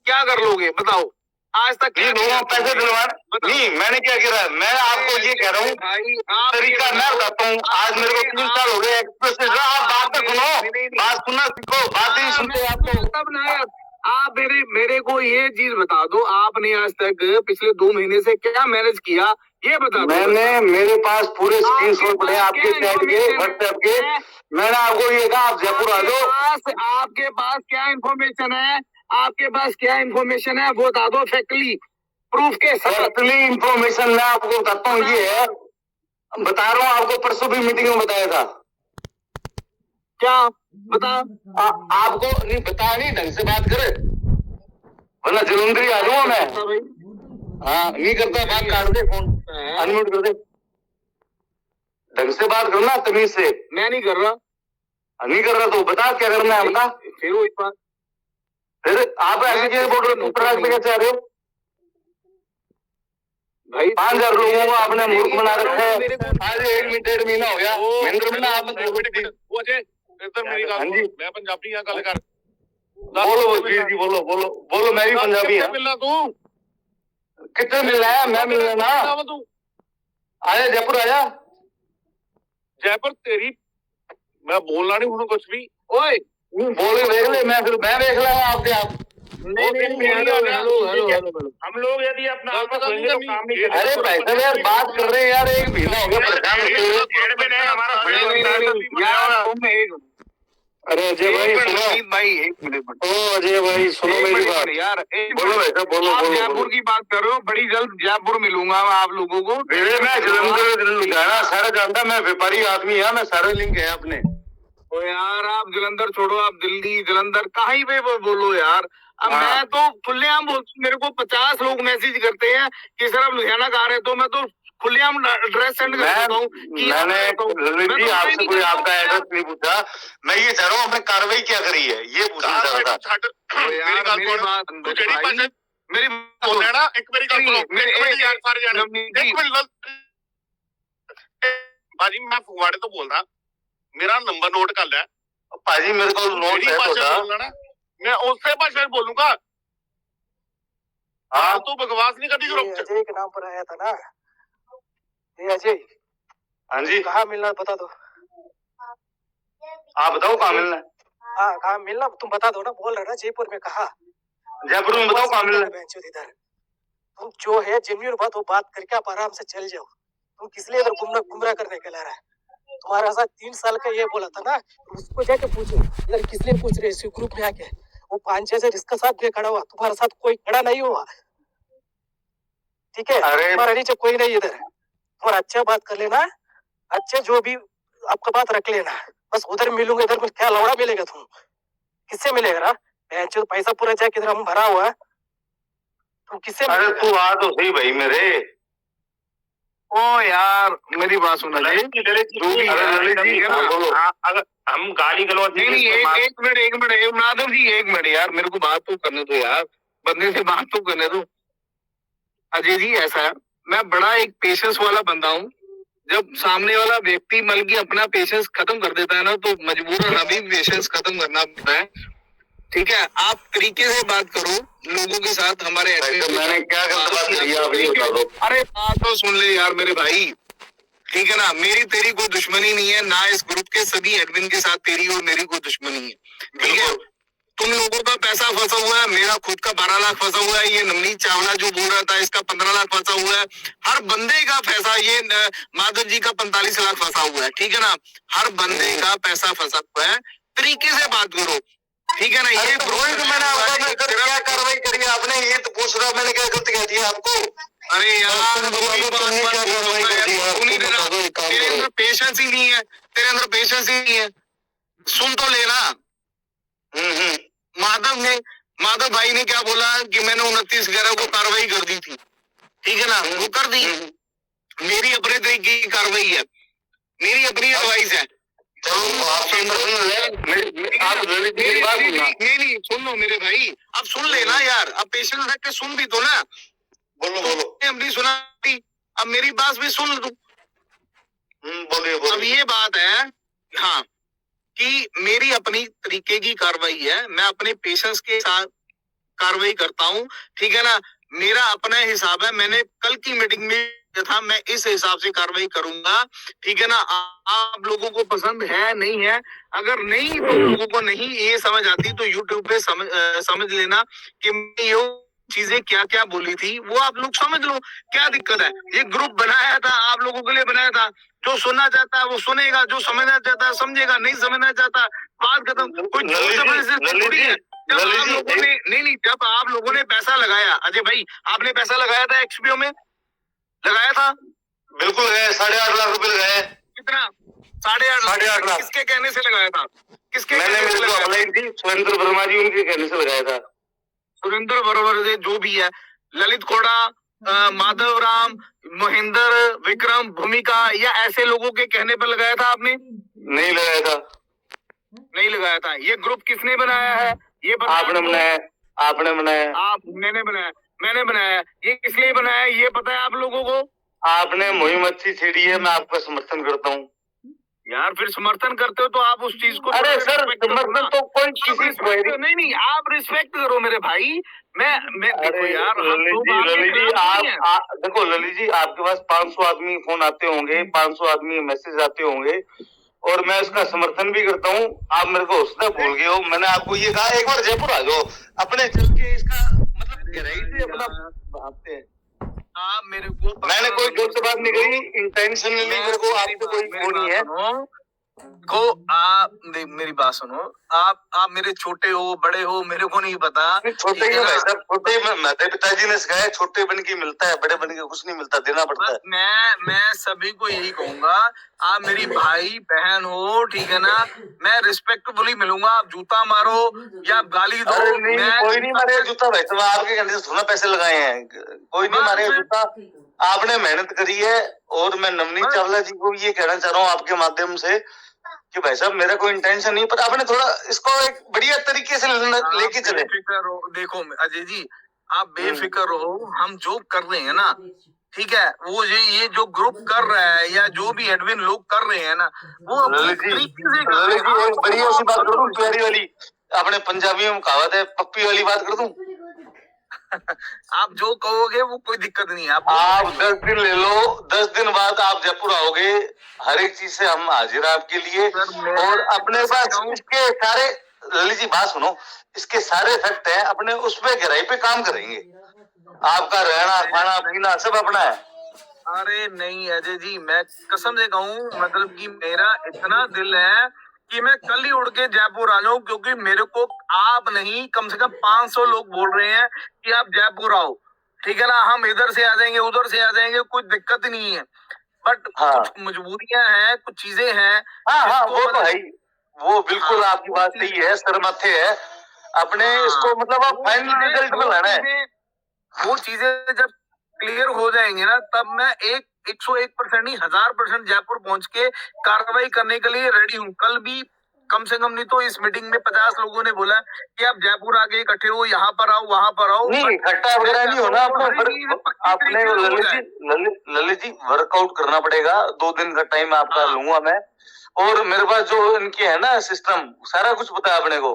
क्या कर लोगे बताओ? आज तक नहीं लोगों पैसे दिलवाए नहीं, मैंने क्या कह रहा है, मैं आपको ये कह रहा हूँ तरीका मैं बताता हूँ। आज मेरे को 3 साल हो गए एक्सप्रेस से। आप बात तो सुनो, बात सुनना सीखो, बात नहीं सुनते आपको। तब ना आप मेरे को ये चीज बता दो, आपने आज तक पिछले 2 महीने से क्या मैनेज किया ये बता दो। मैंने, मेरे पास पूरे स्क्रीनशॉट पड़े आपके चैट के, व्हाट्सएप के। मैंने आपको ये कहा आप जयपुर आ जाओ। आपके पास क्या इन्फॉर्मेशन है? आपके पास क्या इन्फॉर्मेशन है वो बता दो फैक्टली प्रूफ के साथ। फैक्टली इन्फॉर्मेशन मैं आपको बताता हूँ, ये है, बता रहा हूँ आपको, परसों भी मीटिंग में बताया था। क्या बता? आपको नहीं बता, नहीं ढंग से बात करे वरना जलंधरी आ जाऊंगा मैं। हाँ नहीं करता, बात काट दे, फोन अनम्यूट कर दे। ढंग से बात करना, तमीज से। मैं नहीं कर रहा। नहीं कर रहा तो बता क्या करना है, बता। फिर वही बात, फिर आप ऐसे कैसे बोल रहे हो? उत्तराखंड में कैसे आ रहे हो भाई? 5,000 लोगों को आपने मूर्ख बना रखा है। आज 1 महीना हो गया। महेंद्र महीना आप मैं पंजाबी यहाँ गल कर। बोलो वीर जी, बोलो मैं भी पंजाबी हूँ। मिलना तू कितने मिलना है? मैं मिलना ना, तू आया जयपुर आया। जयपुर तेरी मैं बोलना नहीं हूँ कुछ भी। ओए बोले देख ले, मैं देख लूंगा आपके आप। हम लोग यदि अपना आपस होंगे तो काम नहीं अरे भाई साहब यार बात कर रहे हैं यार, 1 महीना हो गया परेशान होते। अरे अजय भाई सुनो, भाई 1 मिनट। ओ अजय भाई सुनो मेरी बात यार। बोलो भाई साहब, बोलो। जयपुर की बात कर रहे हो, बड़ी जल्द जयपुर मिलूंगा मैं आप लोगों को। मैं जलंधर लुधियाना सारा जानता, मैं व्यापारी आदमी है, मैं सारे लिंक है अपने। तो यार आप जलंधर छोड़ो, आप दिल्ली जलंधर कहीं पे बोलो यार। अब मैं तो खुलेआम बोलता हूँ, मेरे को 50 लोग मैसेज करते हैं कि सर आप लुधियाना कहाँ रहे, तो मैं तो खुलेआम एड्रेस सेंड कर देता हूँ। मैंने आपसे कोई आपका एड्रेस नहीं पूछा, मैं ये चाह रहा हूँ आपने कार्रवाई क्या करी है ये पूछना चाह रहा था। मेरी बोलना ना एक मेरी गल सुनो यार सारे जाने। भाजी मैं फगवाड़े तो बोलदा, मेरा नंबर नोट कर ले भाजी, मेरे को नोट है बोलना, मैं उससे भाषा में बोलूंगा। हाँ तू बकवास नहीं करती। अजय के नाम पर आया था ना ये अजय। हाँ जी, कहाँ मिलना बता दो। आप बताओ कहाँ मिलना है। हाँ कहाँ मिलना तुम बता दो ना। बोल रहे ना जयपुर में। कहा जयपुर में बताओ कहाँ मिलना है। इधर तुम जो है जेन्युइन बात वो बात करके आप आराम से चल जाओ। तुम किस लिए इधर गुमराह करने के ला रहा है? तुम्हारा साथ 3 साल का ये बोला था ना, उसको जाके पूछो इधर किस लिए पूछ रहे इसी ग्रुप में आके। वो 5-6 से जिसका साथ भी खड़ा हुआ, तुम्हारे साथ कोई खड़ा नहीं हुआ, ठीक है? तुम्हारा नीचे कोई नहीं इधर। और अच्छा बात कर लेना, अच्छे जो भी आपका बात रख लेना है, बस उधर मिलूंगा, इधर कुछ क्या लौड़ा मिलेगा तुम, किससे मिलेगा ना? जो पैसा पूरा जाए किधर हम भरा हुआ है, तुम किससे अरे मिलेगा? तू आ तो सही भाई मेरे। ओ यार मेरी बात सुनो जी, जो भी है, ललित जी, ठीक है ना? हाँ, बोलो। अगर हम गाली गलौज नहीं नहीं, एक मिनट माधव जी, एक मिनट यार, मेरे को बात तो करने दो यार, बंदे से बात तो करने दो। अजय जी ऐसा है, मैं बड़ा एक पेशेंस वाला बंदा हूँ, जब सामने वाला व्यक्ति मतलब कि अपना पेशेंस खत्म कर देता है ना, तो मजबूरन हमें पेशेंस खत्म करना पड़ता है, ठीक है? आप तरीके से बात करो लोगों के साथ, हमारे तो मैंने क्या गलत बात करी है, आप ये बता दो। अरे बात तो सुन ले यार मेरे भाई, ठीक है ना? मेरी तेरी कोई दुश्मनी नहीं है ना, इस ग्रुप के सभी एडमिन के साथ तेरी और मेरी कोई दुश्मनी है, ठीक है? तुम लोगों का पैसा फंसा हुआ है, मेरा खुद का 12 लाख फंसा हुआ है, ये नवनीत चावला जो बोल रहा था इसका 15 लाख फंसा हुआ है, हर बंदे का पैसा, ये माधव जी का 45 लाख फंसा हुआ है, ठीक है ना? हर बंदे का पैसा फंसा हुआ है, तरीके से बात करो, ठीक है ना? ये तो मैंने क्या कार्रवाई करी है आपने, ये तो पूछ रहा, मैंने क्या गलत कह दिया आपको? अरे यार तेरे अंदर पेशेंस ही नहीं है, तेरे अंदर पेशेंस ही नहीं है, सुन तो लेना। माधव भाई ने क्या बोला कि मैंने 29/11 को कार्रवाई कर दी थी, ठीक है ना? वो कर दी, मेरी अपने तरीके की कार्रवाई है, मेरी अपनी एडवाइस है। नहीं सुन लो मेरे भाई, अब सुन लेना यार, अब पेशेंस रख के सुन भी तो ना। बोलो अपनी सुना, अब मेरी बात भी सुन तू। बोलिए। अब ये बात है, हाँ, कि मेरी अपनी तरीके की कार्रवाई है, मैं अपने पेशेंस के साथ कार्रवाई करता हूँ, ठीक है ना? मेरा अपना हिसाब है, मैंने कल की मीटिंग में था, मैं इस हिसाब से कार्रवाई करूंगा, ठीक है ना? आप लोगों को पसंद है नहीं है, अगर नहीं तो लोगों को नहीं ये समझ आती तो यूट्यूब पे समझ लेना कि ये चीजें क्या क्या बोली थी, वो आप लोग समझ लो, क्या दिक्कत है? ये ग्रुप बनाया था, आप लोगों के लिए बनाया था, जो सुनना चाहता है वो सुनेगा, जो समझना चाहता है समझेगा, नहीं समझना चाहता बात खत्म। कोई जबरदस्ती थोड़ी है। जब आप लोगों ने नहीं, जब आप लोगों ने पैसा लगाया, अजय भाई आपने पैसा लगाया था एक्सपीओ में, लगाया था? बिल्कुल लगाया, 8.5 लाख रुपए लगाए। कितना? 8.5 लाख। किसके कहने से लगाया था? किसके? मैंने सुरेंद्र वर्मा जी, उनके कहने से लगाया था। सुरेंद्र वर्मा से जो भी है, ललित कोड़ा, माधव राम, महेंद्र, विक्रम, भूमिका, या ऐसे लोगों के कहने पर लगाया था आपने? नहीं लगाया था। नहीं लगाया था। ये ग्रुप किसने बनाया है? ये आपने बनाया, आपने बनाया, मैंने बनाया। ये किस लिए बनाया है ये पता है आप लोगों को? आपने मुहिम अच्छी छेड़ी है, मैं आपका समर्थन करता हूँ। यार फिर समर्थन करते हो तो आप उस चीज को, अरे सर समर्थन तो कोई किसी नहीं, आप रिस्पेक्ट करो मेरे भाई। मैं देखो यार, ललित जी आप देखो, ललित जी आपके पास 500 आदमी फोन आते होंगे, 500 आदमी मैसेज आते होंगे, और मैं उसका समर्थन भी करता हूँ। आप मेरे को उसने भूल गए हो, मैंने आपको ये कहा एक बार जयपुर आ जाओ, अपने चल के इसका मतलब गहराई से अपना भागते हैं। मेरे को मैंने कोई गलत बात नहीं कही, इंटेंशनली मेरे को आपको कोई वो नहीं है। को आप मेरी बात सुनो, आप मेरे छोटे हो बड़े हो मेरे को नहीं पता। छोटे ही भाई साहब, छोटे मेरे पिताजी ने सिखाया, छोटे बन के मिलता है, बड़े बन के कुछ नहीं मिलता, देना पड़ता है। मैं सभी को यही कहूंगा, आप मेरी भाई बहन हो, ठीक है ना? मैं रिस्पेक्टफुली मिलूंगा, आप जूता मारो या गाली दो, कोई नहीं मारे जूता भाई साहब, आपके कहने से थोड़ा पैसे लगाए हैं, कोई नहीं मारे जूता, आपने मेहनत करी है। और मैं नवनीत चावला जी को ये कहना चाह रहा हूँ आपके माध्यम से कि भाई साहब मेरा कोई इंटेंशन नहीं, पर आपने थोड़ा इसको एक बढ़िया तरीके से लेके चले। देखो अजय जी, आप बेफिक्र रहो, हम जो कर रहे हैं ना, ठीक है, वो ये जो ग्रुप कर रहा है या जो भी एडमिन लोग कर रहे हैं ना, वो बढ़िया सी बात करूँ, प्यारी वाली, आपने पंजाबी में कहावत है, पप्पी वाली बात कर दूं? आप जो कहोगे वो कोई दिक्कत नहीं है। आप 10 दिन ले लो, 10 दिन बाद आप जयपुर आओगे, हर एक चीज से हम हाजिर हैं आपके लिए। और अपने पास इसके सारे, ललित जी बात सुनो, इसके सारे फैक्ट हैं, अपने उस पे गहराई पे काम करेंगे। आपका रहना खाना पीना सब अपना है। अरे नहीं अजय जी, मैं कसम से कहूँ, मतलब कि मेरा इतना दिल है कि मैं कल ही उड़ के जयपुर आ जाऊं, क्योंकि मेरे को आप नहीं कम से कम 500 लोग बोल रहे हैं कि आप जयपुर आओ, ठीक है ना? हम इधर से आ जाएंगे, उधर से आ जाएंगे, कोई दिक्कत नहीं है। बट हाँ। कुछ मजबूरियां हैं, कुछ चीजें हैं। हाँ जिसको वो तो मतलब- है ही, वो बिल्कुल हाँ, आपकी बात सही है, सर मथे है अपने हाँ, इसको मतलब आप वो फाइनल चीजें- रिजल्ट में वो लाना है। चीजें- वो चीजें जब क्लियर हो जाएंगे ना, तब मैं 101% नहीं 1000% जयपुर पहुंच के कार्रवाई करने के लिए रेडी हूँ। कल भी कम से कम नहीं तो इस मीटिंग में 50 लोगों ने बोला कि आप जयपुर आके इकट्ठे हो, यहाँ पर आओ, वहां पर आओ। नहीं इकट्ठा वगैरह नहीं होना, अपने ललित जी वर्कआउट करना पड़ेगा। 2 दिन का टाइम आपका लूंगा मैं, और मेरे पास जो इनके है ना सिस्टम, सारा कुछ पता है अपने को,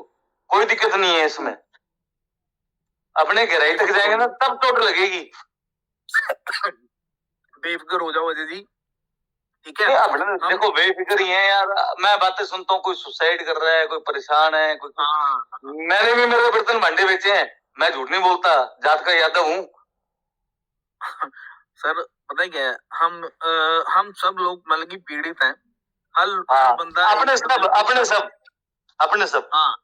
कोई दिक्कत नहीं है इसमें। अपने गहराई तक जाएंगे ना तब चोट लगेगी। बेफिक्र हो जाओ अजय जी, ठीक है। अपने देखो बेफिक्र ही है यार, मैं बातें सुनता हूँ, कोई सुसाइड कर रहा है, कोई परेशान है, कोई मैंने भी मेरे बर्तन भांडे बेचे हैं, मैं झूठ नहीं बोलता, जात का यादव हूँ। सर पता है क्या है, हम सब लोग मतलब की पीड़ित हैं। हर बंदा अपने सब हाँ,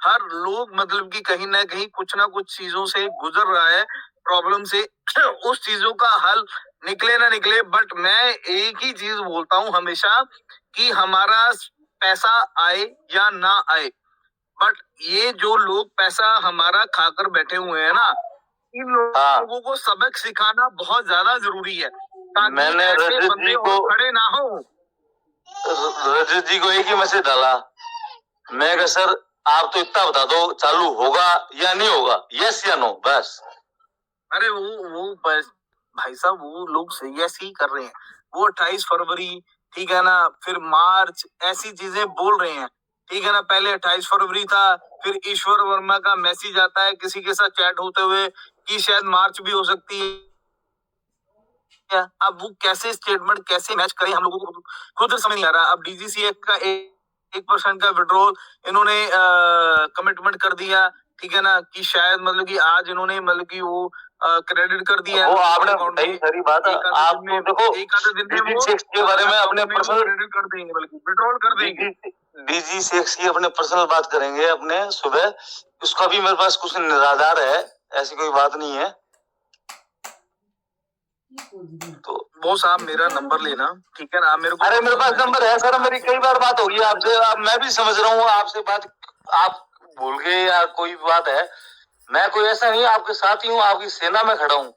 हर लोग मतलब कि कहीं ना कहीं कुछ ना कुछ चीजों से गुजर रहा है, प्रॉब्लम से। उस चीजों का हल निकले ना निकले, बट मैं एक ही चीज बोलता हूँ हमेशा कि हमारा पैसा आए या ना आए, बट ये जो लोग पैसा हमारा खाकर बैठे हुए हैं ना, इन लोगों को सबक सिखाना बहुत ज्यादा जरूरी है, ताकि मैंने ऐसे रजत बंदे जी और को खड़े ना हो। रजत जी को एक ही मैसेज डाला, मैं कहा सर आप तो इतना बता दो चालू होगा या नहीं होगा, यस या नो, बस। अरे वो भाई साहब वो लोग यस ही कर रहे हैं। वो 28 फरवरी, ठीक है ना, फिर मार्च, ऐसी चीजें बोल रहे हैं, ठीक है ना। पहले 28 फरवरी था, फिर ईश्वर वर्मा का मैसेज आता है किसी के साथ चैट होते हुए कि शायद मार्च भी हो सकती है। अब वो कैसे स्टेटमेंट कैसे मैच करें, हम लोगों को खुद समझ नहीं आ रहा। अब डीजीसीए का 1% का विड्रॉल इन्होंने कमिटमेंट कर दिया, ठीक है ना, कि शायद मतलब कि आज इन्होंने मतलब कि वो क्रेडिट कर दिया। वो आपने बताई सारी बात, आप तो देखो एक आधे दिन में वो के बारे में अपने पर्सनल क्रेडिट कर देंगे, बल्कि विड्रॉल कर देंगे। डीजी सेक्स की अपने पर्सनल बात करेंगे अपने सुबह, उसका भी मेरे पास कुछ निराधार है, ऐसी कोई बात नहीं है। तो वो साहब मेरा नंबर लेना, ठीक है ना, मेरे को। अरे मेरे पास नंबर है सर, मेरी कई बार बात होगी आपसे, अब मैं भी समझ रहा हूँ आपसे बात, आप भूल गए या कोई बात है, मैं कोई ऐसा नहीं, आपके साथ ही हूँ, आपकी सेना में खड़ा हूँ।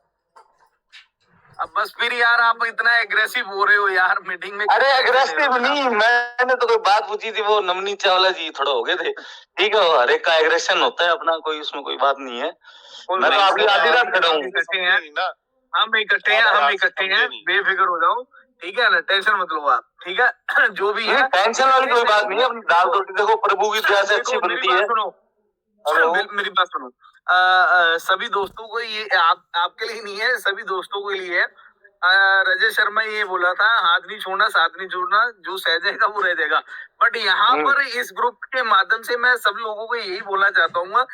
अब बस फिर यार आप इतना एग्रेसिव हो रहे हो यार मीटिंग में। अरे एग्रेसिव नहीं, मैंने तो कोई बात पूछी थी, वो नमनी चावला जी थोड़ा हो गए थे, ठीक है, हर एक का एग्रेशन होता है अपना, कोई उसमें कोई बात नहीं है। मैं तो आपकी आधी रात खड़ा हूँ। हम इकट्ठे हैं, बेफिक्र हो जाओ, ठीक है ना, टेंशन मत लो आप, ठीक है। जो भी है टेंशन वाली कोई बात नहीं है, अपनी दाल रोटी देखो प्रभु की दया से अच्छी बनती है। मेरी बात सुनो, सभी दोस्तों को ये आपके लिए नहीं है, सभी दोस्तों के लिए है। रजत शर्मा ये बोला था, हाथ नहीं छोड़ना साथ नहीं छोड़ना, जो सह जाएगा वो रह जाएगा। बट यहाँ पर इस ग्रुप के माध्यम से मैं सब लोगों को यही बोलना चाहता हूँ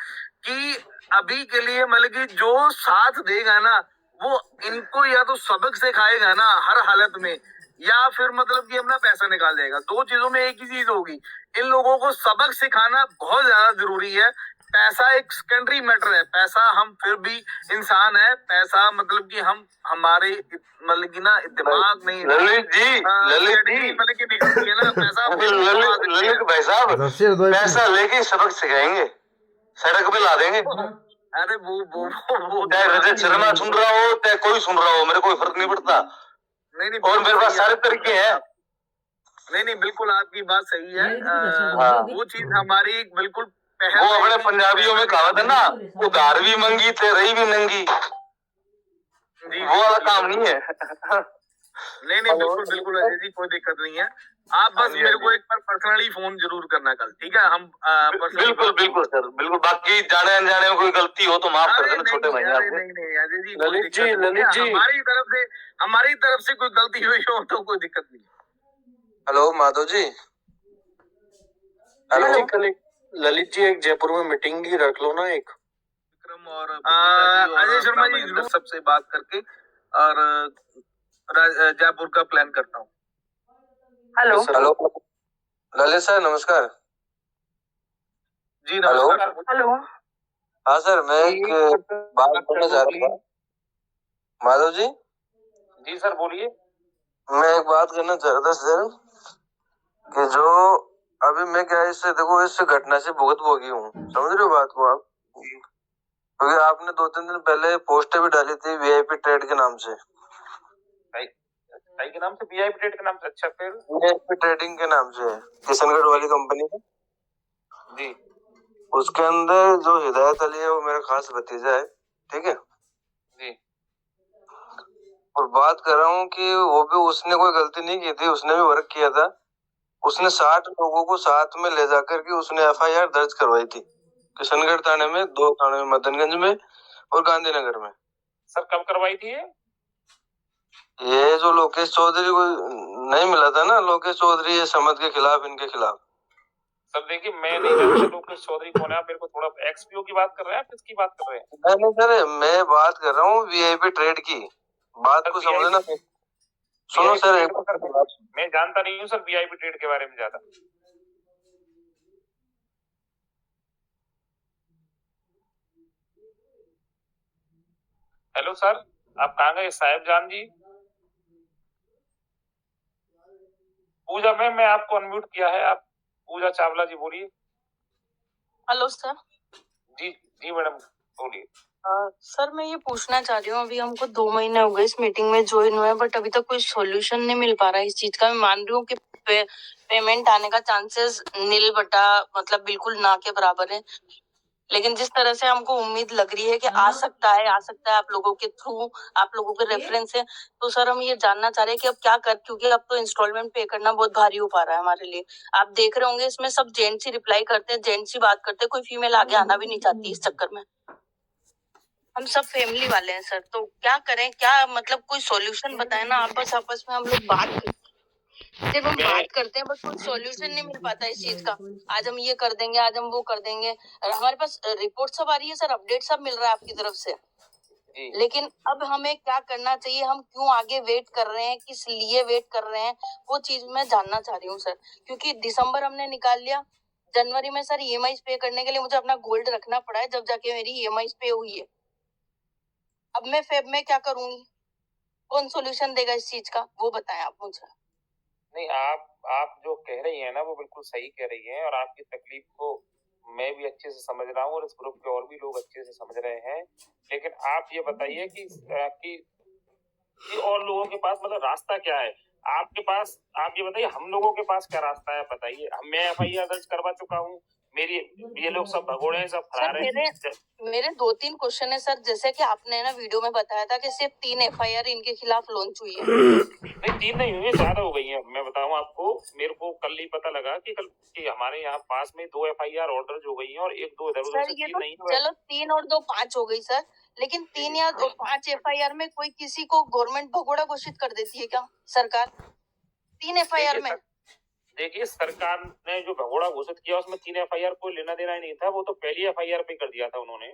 कि अभी के लिए मतलब कि जो साथ देगा ना, वो इनको या तो सबक सिखाएगा ना हर हालत में, या फिर मतलब कि अपना पैसा निकाल देगा। 2 चीजों में एक ही चीज होगी। इन लोगों को सबक सिखाना बहुत ज्यादा जरूरी है। पैसा एक सेकेंडरी मैटर है, पैसा हम फिर भी इंसान है, पैसा मतलब कि हम हमारे मतलब कि ना दिमाग नहीं, ललित जी मतलब कि निकलती है ना पैसा। ललित भाई साहब पैसा लेके सबक सिखाएंगे, सड़क पे ला देंगे। अरे वो चाहे रजत शर्मा सुन रहा हो चाहे कोई सुन रहा हो, मेरे कोई फर्क नहीं पड़ता। नहीं और मेरे पास सारे तरीके हैं। नहीं बिल्कुल आपकी बात सही है। वो चीज हमारी बिल्कुल वो अपने पंजाबियों में कहावत है ना, उधार भी मंगी ते रही भी नंगी, वो वाला काम नहीं है। नहीं बिल्कुल अजय जी, कोई दिक्कत नहीं है। आप बस मेरे को एक बार पर्सनली फोन जरूर करना कल, ठीक है। हम बिल्कुल सर, बिल्कुल। बाकी जाने अनजाने में कोई गलती हो तो माफ कर देना छोटे भाई। नहीं अजय जी, ललित जी हमारी तरफ से कोई गलती हुई हो तो कोई दिक्कत नहीं। हेलो माधव जी। हेलो ललित जी, एक जयपुर में मीटिंग ही रख लो ना एक। विक्रम और अजय शर्मा जी जरूर सबसे बात करके और जयपुर का प्लान करता हूँ। हेलो ललित सर नमस्कार। जी नमस्कार। हेलो हाँ सर, मैं एक बात करना चाह रहा था। माधव जी। जी सर बोलिए। मैं एक बात करना चाह रहा था सर कि जो अभी मैं क्या इससे देखो इस घटना से भुगत भोगी हूँ, समझ रहे हो बात को आप? क्योंकि आपने 2-3 दिन पहले पोस्टें भी डाली थी वीआईपी ट्रेड के नाम से। के नाम से वीआईपी ट्रेड के नाम से? अच्छा, फिर वीआईपी ट्रेडिंग के नाम से किशनगढ़ वाली कंपनी है जी। उसके अंदर जो हिदायत अली है वो मेरा खास भतीजा है, ठीक है जी। और बात कर रहा हूँ कि वो भी उसने कोई गलती नहीं की थी, उसने भी वर्क किया था। उसने 60 लोगों को साथ में ले जाकर के उसने एफआईआर दर्ज करवाई थी किशनगढ़ थाने में, 2 थाने में, मदनगंज में और गांधीनगर में। सर कब करवाई थी ये जो लोकेश चौधरी को नहीं मिला था ना, लोकेश चौधरी ये समद के खिलाफ, इनके खिलाफ। सर देखिए, मैं नहीं जानता लोकेश चौधरी कौन है, आप मेरे को थोड़ा एक्सपीओ की बात कर रहे हैं, आप किसकी बात कर रहे हैं? नहीं सर, मैं बात कर रहा हूँ वीआईपी ट्रेड की, बात को समझना। सुनो सर, मैं जानता नहीं हूँ सर वीआईपी ट्रेड के बारे में ज्यादा। हेलो सर, आप कहाँ गए साहिब जान जी? पूजा मैम, मैं आपको अनम्यूट किया है, आप पूजा चावला जी बोलिए। Hello sir. जी जी मैडम बोलिए। सर मैं ये पूछना चाह रही हूँ, अभी हमको 2 महीने हो गए इस मीटिंग में ज्वाइन हुए, बट अभी तक कोई सॉल्यूशन नहीं मिल पा रहा है इस चीज का। मैं मान रही हूँ कि पेमेंट आने का चांसेस नील बटा मतलब बिल्कुल ना के बराबर है, लेकिन जिस तरह से हमको उम्मीद लग रही है कि आ सकता है आप लोगों के थ्रू, आप लोगों के रेफरेंस से, तो सर हम ये जानना चाह रहे हैं कि अब क्या कर, क्योंकि अब तो इंस्टॉलमेंट पे करना बहुत भारी हो पा रहा है हमारे लिए। आप देख रहे होंगे इसमें सब जेंट्स ही रिप्लाई करते हैं, जेंट्स ही बात करते हैं, कोई फीमेल आगे आना भी नहीं चाहती इस चक्कर में। हम सब फैमिली वाले हैं सर, तो क्या करें, क्या मतलब कोई सॉल्यूशन बताए ना। आपस में हम लोग बात देखो हम बात करते हैं, बट कोई सॉल्यूशन नहीं मिल पाता इस चीज का। आज हम ये कर देंगे, आज हम वो कर देंगे, हमारे पास रिपोर्ट सब आ रही है सर, अपडेट सब मिल रहा है आपकी तरफ से, लेकिन अब हमें क्या करना चाहिए, हम क्यों आगे वेट कर रहे हैं, किस लिए वेट कर रहे हैं, वो चीज मैं जानना चाह रही हूँ सर। क्योंकि दिसंबर हमने निकाल लिया, जनवरी में सर ईएमआई पे करने के लिए मुझे अपना गोल्ड रखना पड़ा है, जब जाके मेरी ईएमआई पे हुई है। अब मैं फेब में क्या करूंगी, कौन सोल्यूशन देगा इस चीज का, वो बताएं आप मुझे। नहीं, आप जो कह रही हैं ना वो बिल्कुल सही कह रही हैं, और आपकी तकलीफ को मैं भी अच्छे से समझ रहा हूँ और इस ग्रुप के और भी लोग अच्छे से समझ रहे हैं। लेकिन आप ये बताइए कि और लोगों के पास मतलब रास्ता क्या है आपके पास? आप ये बताइए हम लोगों के पास क्या रास्ता है, बताइए। मैं एफआईआर दर्ज करवा चुका हूँ, मेरी ये लोग सब भगोड़े हैं, सब फरार हैं। मेरे 2-3 क्वेश्चन है सर, जैसे कि आपने ना वीडियो में बताया था कि सिर्फ 3 एफआईआर इनके खिलाफ लॉन्च हुई है। नहीं 3 नहीं हुई है, ज्यादा हो गई है। मैं बताऊं आपको, मेरे को कल ही पता लगा कि हमारे यहाँ पास में 2 एफआईआर ऑर्डर हो गई है और 1-2 इधर उधर से तो नहीं चलो 3 और 2 5 हो गई सर, लेकिन 3 या 5 एफआईआर में कोई किसी को गवर्नमेंट भगोड़ा घोषित कर देती है क्या सरकार 3 एफआईआर में? देखिए, सरकार ने जो भगोड़ा घोषित किया उसमें 3 एफआईआर कोई लेना देना ही नहीं था, वो तो पहली एफआईआर पे कर दिया था उन्होंने।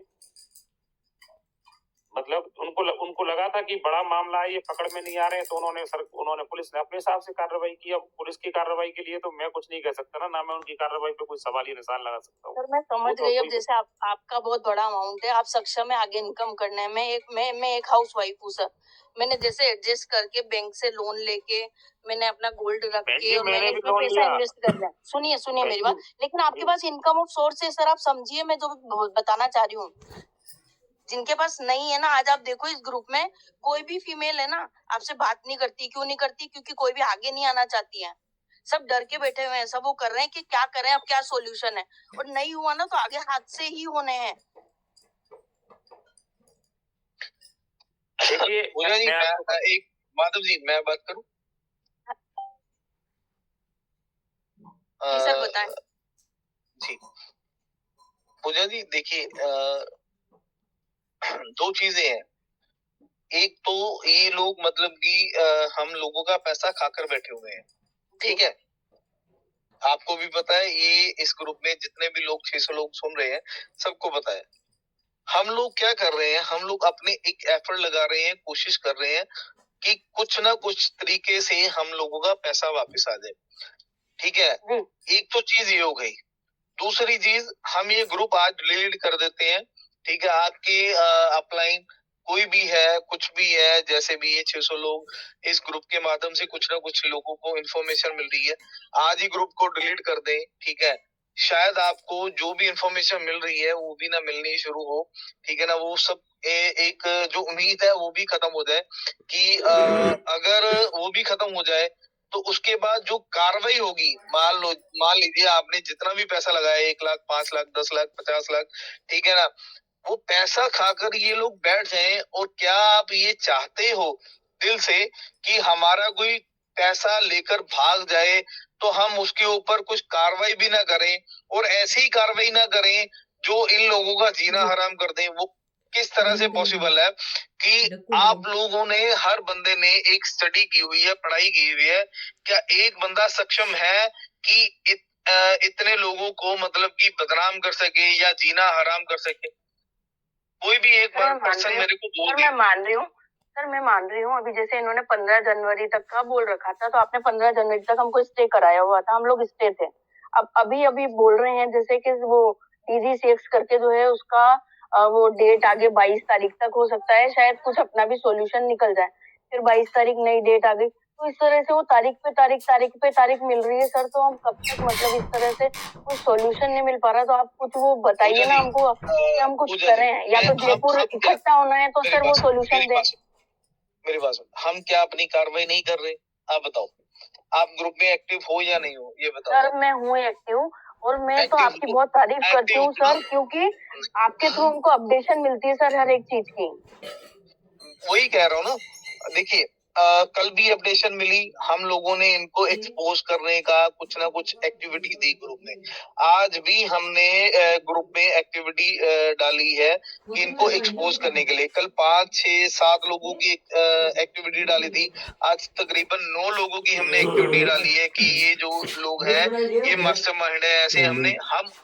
मतलब उनको लगा था कि बड़ा मामला है, ये पकड़ में नहीं आ रहे हैं, तो उन्होंने पुलिस ने अपने हिसाब से कार्रवाई की। अब पुलिस की कार्रवाई के लिए तो मैं कुछ नहीं कह सकता ना मैं उनकी कार्रवाई पे कोई सवाल निशान लगा सकता हूँ। सर मैं समझ गई, अब जैसे आपका बहुत बड़ा अमाउंट है, आप सक्षम है आगे इनकम करने में। मैं एक हाउस वाइफ हूँ सर, मैंने जैसे एडजस्ट करके बैंक से लोन लेके मैंने अपना गोल्ड रख के और मैंने इसमें पैसा इन्वेस्ट कर दिया। सुनिए मेरी बात, लेकिन आपके पास इनकम ऑफ सोर्स है सर, आप समझिए मैं जो बताना चाह रही हूँ। जिनके पास नहीं है ना, आज आप देखो इस ग्रुप में कोई भी फीमेल है ना आपसे बात नहीं करती। क्यों नहीं करती? क्योंकि कोई भी आगे नहीं आना चाहती है, सब डर के बैठे हुए हैं, सब वो कर रहे हैं कि क्या करें, अब क्या सॉल्यूशन है, और नहीं हुआ ना तो आगे हादसे ही होने हैं। देखिए एक माधव जी मैं बात करूं? सर बताएं। जी पूजा जी देखिए, 2 चीजें हैं। एक तो ये लोग मतलब कि हम लोगों का पैसा खाकर बैठे हुए हैं, ठीक है। आपको भी पता है, ये इस ग्रुप में जितने भी लोग 600 लोग सुन रहे हैं सबको पता है। हम लोग क्या कर रहे हैं, हम लोग अपने एक एफर्ट लगा रहे हैं, कोशिश कर रहे हैं कि कुछ ना कुछ तरीके से हम लोगों का पैसा वापस आ जाए, ठीक है। एक तो चीज ये हो गई। दूसरी चीज, हम ये ग्रुप आज डिलीट कर देते हैं, ठीक है। आपकी अपलाइन कोई भी है, कुछ भी है, जैसे भी ये 600 लोग इस ग्रुप के माध्यम से कुछ ना कुछ लोगों को इन्फॉर्मेशन मिल रही है, आज ही ग्रुप को डिलीट कर दें, ठीक है, शायद आपको जो भी इन्फॉर्मेशन मिल रही है वो भी ना मिलनी शुरू हो, ठीक है ना, वो सब एक जो उम्मीद है वो भी खत्म हो जाए कि अगर वो भी खत्म हो जाए तो उसके बाद जो कार्रवाई होगी, मान लीजिए आपने जितना भी पैसा लगाया, 1 लाख, 5 लाख, 10 लाख, 50 लाख, ठीक है ना, वो पैसा खाकर ये लोग बैठ जाएं, और क्या आप ये चाहते हो दिल से कि हमारा कोई पैसा लेकर भाग जाए तो हम उसके ऊपर कुछ कार्रवाई भी ना करें, और ऐसी कार्रवाई ना करें जो इन लोगों का जीना हराम कर दें? वो किस तरह से पॉसिबल है कि आप लोगों ने, हर बंदे ने एक स्टडी की हुई है, पढ़ाई की हुई है, क्या एक बंदा सक्षम है कि इतने लोगों को मतलब कि बदनाम कर सके या जीना हराम कर सके? कोई भी एक बार पर्सन मेरे को बोल दे। मैं मान रही हूँ सर, मैं मान रही हूँ। अभी जैसे इन्होंने 15 जनवरी तक का बोल रखा था, तो आपने 15 जनवरी तक हमको स्टे कराया हुआ था, हम लोग स्टे थे। अब अभी बोल रहे हैं जैसे कि वो TG6 करके जो है उसका वो डेट आगे 22 तारीख तक हो सकता है, शायद कुछ अपना भी सोल्यूशन निकल जाए। फिर 22 तारीख नई डेट आ गई, तो इस तरह से वो तारीख पे तारीख मिल रही है सर। तो हम कब तक मतलब इस तरह से कोई सोल्यूशन नहीं मिल पा रहा, तो आप कुछ वो बताइए ना हमको कि हम कुछ करें, या तो जयपुर इकट्ठा होना है तो सर वो सोल्यूशन दें। मेरी बात सुन, हम क्या अपनी कार्रवाई नहीं कर रहे? आप बताओ, आप ग्रुप में एक्टिव हो या नहीं हो, ये बताओ। सर मैं हूँ एक्टिव, और मैं तो आपकी बहुत तारीफ करती हूँ सर, क्योंकि आपके थ्रू हमको अपडेशन मिलती है सर हर एक चीज की। वही कह रहा हूँ ना, देखिए कल भी अपडेशन मिली, हम लोगों ने इनको एक्सपोज करने का कुछ ना कुछ एक्टिविटी दी ग्रुप में। आज भी हमने ग्रुप में एक्टिविटी डाली है कि इनको एक्सपोज करने के लिए। कल 5, 6, 7 लोगों की एक्टिविटी डाली थी, आज तकरीबन 9 लोगों की हमने एक्टिविटी डाली है कि ये जो लोग हैं ये मास्टरमाइंड है। ऐसे हम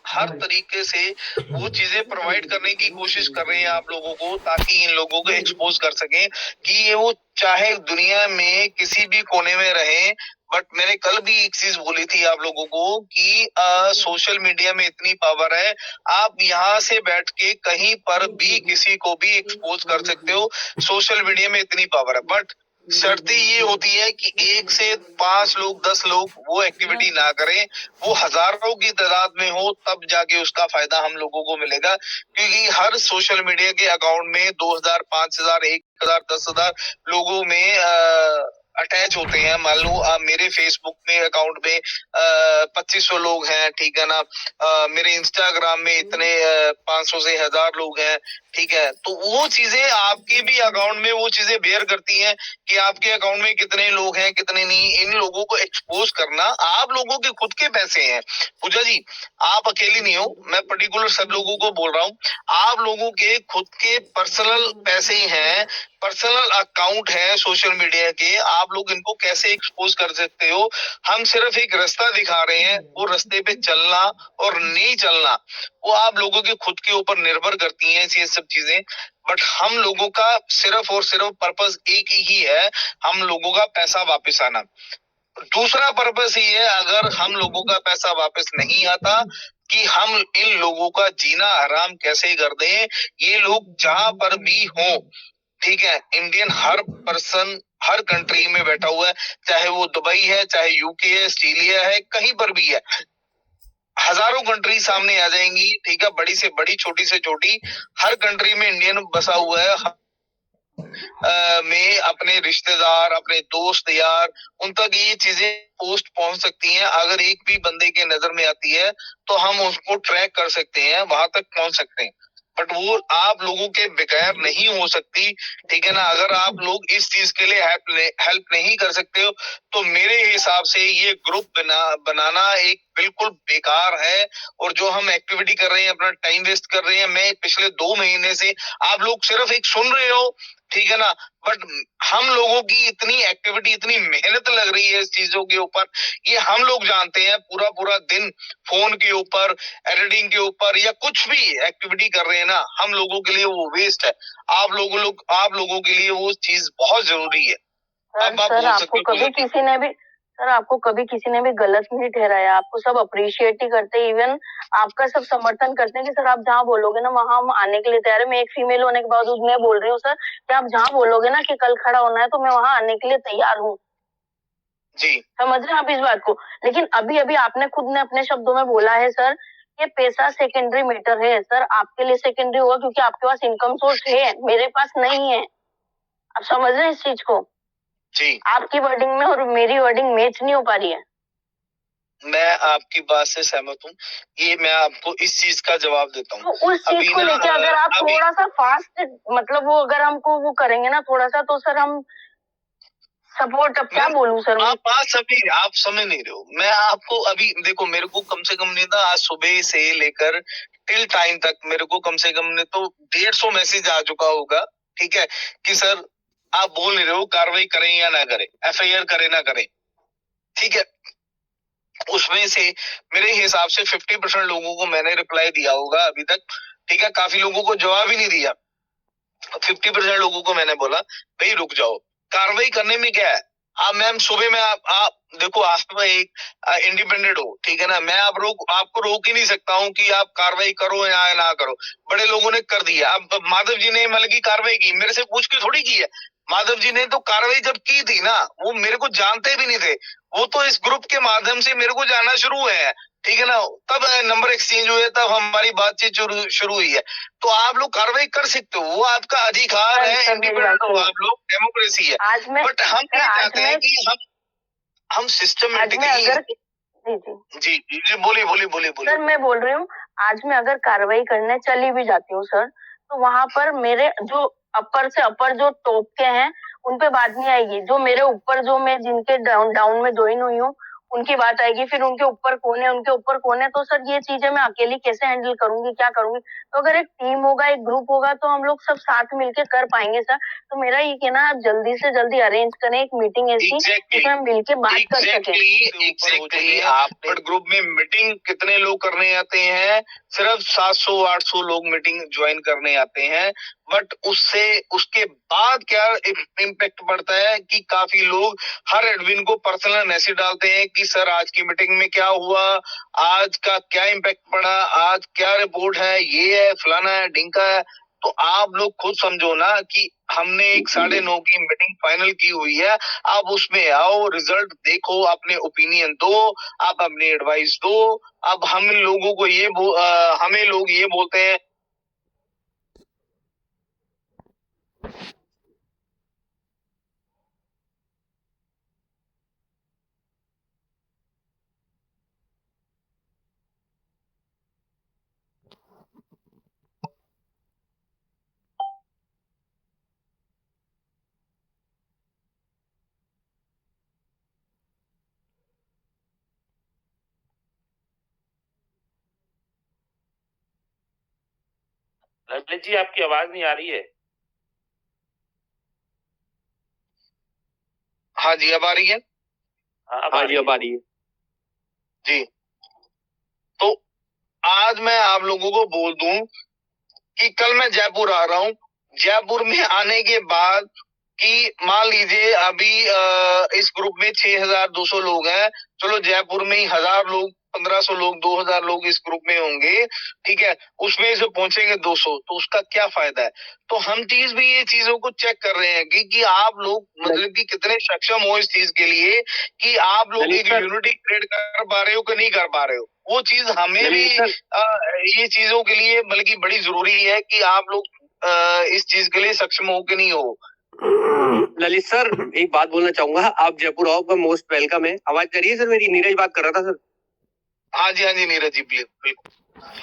हर तरीके से वो चीजें प्रोवाइड करने की कोशिश कर रहे हैं आप लोगों को, ताकि इन लोगों को एक्सपोज कर सकें कि ये वो चाहे दुनिया में किसी भी कोने में रहे। बट मैंने कल भी एक चीज बोली थी आप लोगों को कि सोशल मीडिया में इतनी पावर है, आप यहाँ से बैठ के कहीं पर भी किसी को भी एक्सपोज कर सकते हो, सोशल मीडिया में इतनी पावर है। बट शर्त ये होती है कि 1 से 5 लोग, 10 लोग वो एक्टिविटी ना करें, वो हजारों की तादाद में हो, तब जाके उसका फायदा हम लोगों को मिलेगा। क्योंकि हर सोशल मीडिया के अकाउंट में 2000, 5000, 1000, 10,000 लोगों में अटैच होते हैं। मान लो मेरे फेसबुक में अकाउंट में 2500 लोग हैं, ठीक है ना, मेरे इंस्टाग्राम में इतने 500 से 1000 लोग हैं, ठीक है। तो वो चीजें आपके भी अकाउंट में वो चीजें बेयर करती हैं कि आपके अकाउंट में कितने लोग हैं, कितने नहीं। इन लोगों को एक्सपोज करना, आप लोगों के खुद के पैसे हैं पूजा जी, आप अकेली नहीं हो, मैं पर्टिकुलर सब लोगों को बोल रहा हूँ, आप लोगों के खुद के पर्सनल पैसे हैं, पर्सनल अकाउंट है सोशल मीडिया के, आप लोग इनको कैसे एक्सपोज कर सकते हो? हम सिर्फ एक रास्ता दिखा रहे हैं, वो रास्ते पे चलना और नहीं चलना वो आप लोगों के खुद के ऊपर निर्भर करती हैं ये सब चीजें। बट हम लोगों का सिर्फ और सिर्फ पर्पस एक ही है, हम लोगों का पैसा वापस आना। दूसरा पर्पस ये है, अगर हम लोगों का पैसा वापस नहीं आता कि हम इन लोगों का जीना हराम कैसे कर दें। ये लोग जहां पर भी हो, ठीक है, इंडियन हर पर्सन हर कंट्री में बैठा हुआ है, चाहे वो दुबई है, चाहे यूके है, ऑस्ट्रेलिया है, कहीं पर भी है, हजारों कंट्री सामने आ जाएंगी, ठीक है, बड़ी से बड़ी, छोटी से छोटी, हर कंट्री में इंडियन बसा हुआ है। में अपने रिश्तेदार, अपने दोस्त यार, उन तक ये चीजें पोस्ट पहुंच सकती हैं। अगर एक भी बंदे के नजर में आती है तो हम उसको ट्रैक कर सकते हैं, वहां तक पहुंच सकते हैं। बट वो आप लोगों के बगैर नहीं हो सकती, ठीक है ना। अगर आप लोग इस चीज के लिए हेल्प नहीं कर सकते हो तो मेरे हिसाब से ये ग्रुप बनाना एक बिल्कुल बेकार है। और जो हम एक्टिविटी कर रहे हैं, अपना टाइम वेस्ट कर रहे हैं, मैं पिछले 2 महीने से, आप लोग सिर्फ एक सुन रहे हो, ठीक है ना, बट हम लोगों की इतनी एक्टिविटी, इतनी मेहनत लग रही है इस चीजों के ऊपर, ये हम लोग जानते हैं। पूरा दिन फोन के ऊपर, एडिटिंग के ऊपर या कुछ भी एक्टिविटी कर रहे हैं ना, हम लोगों के लिए वो वेस्ट है। आप लोगों के लिए वो चीज बहुत जरूरी है। सर आपको कभी किसी ने भी सर आपको कभी किसी ने भी गलत नहीं ठहराया, आपको सब अप्रिशिएट ही करते हैं, इवन आपका सब समर्थन करते हैं कि सर आप जहाँ बोलोगे ना वहाँ हम आने के लिए तैयार है। मैं एक फीमेल होने के बावजूद मैं बोल रही हूँ सर कि आप जहाँ बोलोगे ना कि कल खड़ा होना है तो मैं वहाँ आने के लिए तैयार हूँ जी। समझ रहे हैं आप इस बात को। लेकिन अभी अभी आपने खुद ने अपने शब्दों में बोला है सर ये पैसा सेकेंडरी मैटर है। सर आपके लिए सेकेंडरी होगा क्योंकि आपके पास इनकम सोर्स है, मेरे पास नहीं है। आप समझ रहे हैं इस चीज को? जी। आपकी वर्डिंग में और मेरी वर्डिंग मैच नहीं हो पा रही है। मैं आपकी बात से सहमत हूँ। ये मैं आपको इस चीज का जवाब देता हूँ। तो उस चीज को लेके अगर आप थोड़ा सा फास्ट मतलब वो अगर हमको वो करेंगे ना थोड़ा सा तो सर हम सपोर्ट। अब क्या बोलूं सर आप समझ नहीं रहे हो। मैं आपको अभी देखो, मेरे को कम से कम नहीं था आज सुबह से लेकर टिल टाइम तक मेरे को कम से कम नहीं तो 150 मैसेज आ चुका होगा, ठीक है, कि सर आप बोल नहीं रहे हो कार्रवाई करें या ना करें, FIR करें ना करें, ठीक है। उसमें से मेरे हिसाब से 50% लोगों को मैंने रिप्लाई दिया होगा अभी तक, ठीक है। काफी लोगों को जवाब ही नहीं दिया। 50% लोगों को मैंने बोला भाई रुक जाओ, कार्रवाई करने में क्या है। आप मैम सुबह में आप देखो, आप एक इंडिपेंडेंट हो, ठीक है ना। मैं आपको रोक ही नहीं सकता हूँ कि आप कार्रवाई करो या ना करो। बड़े लोगों ने कर दिया। अब माधव जी ने मतलब की कार्रवाई की, मेरे से पूछ के थोड़ी की है। माधव जी ने तो कार्रवाई जब की थी ना, वो मेरे को जानते भी नहीं थे, वो तो इस ग्रुप के माध्यम से मेरे को जानना शुरू हुए हैं, ठीक है ना। तब नंबर एक्सचेंज हुए, तब हमारी बातचीत शुरू हुई है। तो आप लोग कार्रवाई कर सकते हो, वो आपका अधिकार है, इंडिपेंडेंट हो आप लोग, डेमोक्रेसी है। बट हम ये चाहते हैं कि हम सिस्टमेटिकली। जी बोलिए। सर मैं बोल रही हूँ आज मैं अगर कार्रवाई करने चली भी जाती हूँ सर तो वहां पर मेरे जो अपर से अपर जो टॉप के हैं उन पे बात नहीं आएगी। जो मेरे ऊपर जो मैं जिनके डाउन में ज्वाइन हुई हूँ उनकी बात आएगी। फिर उनके ऊपर कौन है तो सर ये चीजें मैं अकेली कैसे हैंडल करूंगी, क्या करूंगी। तो अगर एक टीम होगा एक ग्रुप होगा तो हम लोग सब साथ मिलके कर पाएंगे सर। तो मेरा ये कहना आप जल्दी से जल्दी अरेंज करें एक मीटिंग ऐसी जिसमें हम मिलके बात कर सकें। एग्जैक्टली आप ग्रुप में मीटिंग कितने लोग करने आते हैं? सिर्फ 700-800 लोग मीटिंग ज्वाइन करने आते हैं। बट उसके बाद क्या इम्पैक्ट पड़ता है कि काफी लोग हर एडमिन को पर्सनल मैसेज डालते हैं कि सर आज की मीटिंग में क्या हुआ, आज का क्या इम्पैक्ट पड़ा, आज क्या रिपोर्ट है, ये है फलाना है ढिंका है। तो आप लोग खुद समझो ना कि हमने एक 9:30 की मीटिंग फाइनल की हुई है। आप उसमें आओ, रिजल्ट देखो, अपने ओपिनियन दो, आप अपनी एडवाइस दो। अब हम लोगों को हमें लोग ये बोलते हैं ललित जी आपकी आवाज नहीं आ रही है। हाँ जी अब आ रही है। हाँ जी अब आ रही है जी। तो आज मैं आप लोगों को बोल दूं कि कल मैं जयपुर आ रहा हूं। जयपुर में आने के बाद कि मान लीजिए अभी इस ग्रुप में 6,200 लोग हैं। चलो जयपुर में ही 1,000 लोग, 1,500 लोग, 2,000 लोग इस ग्रुप में होंगे, ठीक है। उसमें से पहुंचेंगे 200, तो उसका क्या फायदा है। तो हम चीज भी ये चीजों को चेक कर रहे हैं कि आप लोग मतलब कि कितने सक्षम हो इस चीज के लिए कि आप लोग एक यूनिटी क्रिएट कर पा रहे हो कि नहीं कर पा रहे हो। वो चीज हमें भी ये चीजों के लिए बल्कि बड़ी जरूरी है कि आप लोग इस चीज के लिए सक्षम हो कि नहीं हो। ललित सर एक बात बोलना चाहूंगा, आप जयपुर आओ का मोस्ट वेलकम है। आवाज करिए सर मेरी, नीरज बात कर रहा था सर। हाँ जी नीरज जी बिल्कुल।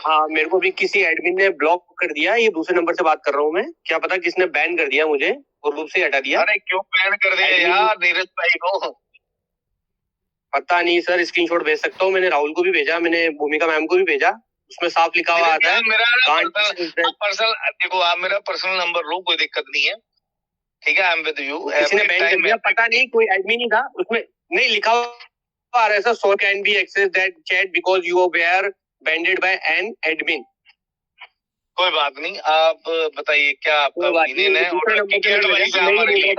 हाँ मेरे को भी किसी एडमिन ने ब्लॉक कर दिया, ये दूसरे नंबर से बात कर रहा हूँ मैं। क्या पता किसने बैन कर दिया मुझे और ग्रुप से हटा दिया। अरे क्यों बैन कर दिया यार नीरज भाई को? पता नहीं सर, स्क्रीनशॉट भेज सकता हूँ। मैंने राहुल को भी भेजा, मैंने भूमिका मैम को भी भेजा, उसमें साफ लिखा हुआ आता है। पर्सनल देखो, आप मेरा पर्सनल नंबर लो, कोई दिक्कत नहीं है, ठीक है। I am with you. किसी ने बैन कर दिया, पता नहीं कोई एडमिन ही था, उसमें नहीं लिखा हुआ आ रहा है sir, so can be access that chat because you were banned by an admin. कोई बात नहीं, आप बताइए क्या आपका ओपिनियन है और क्या एडवाइस है हमारे लिए।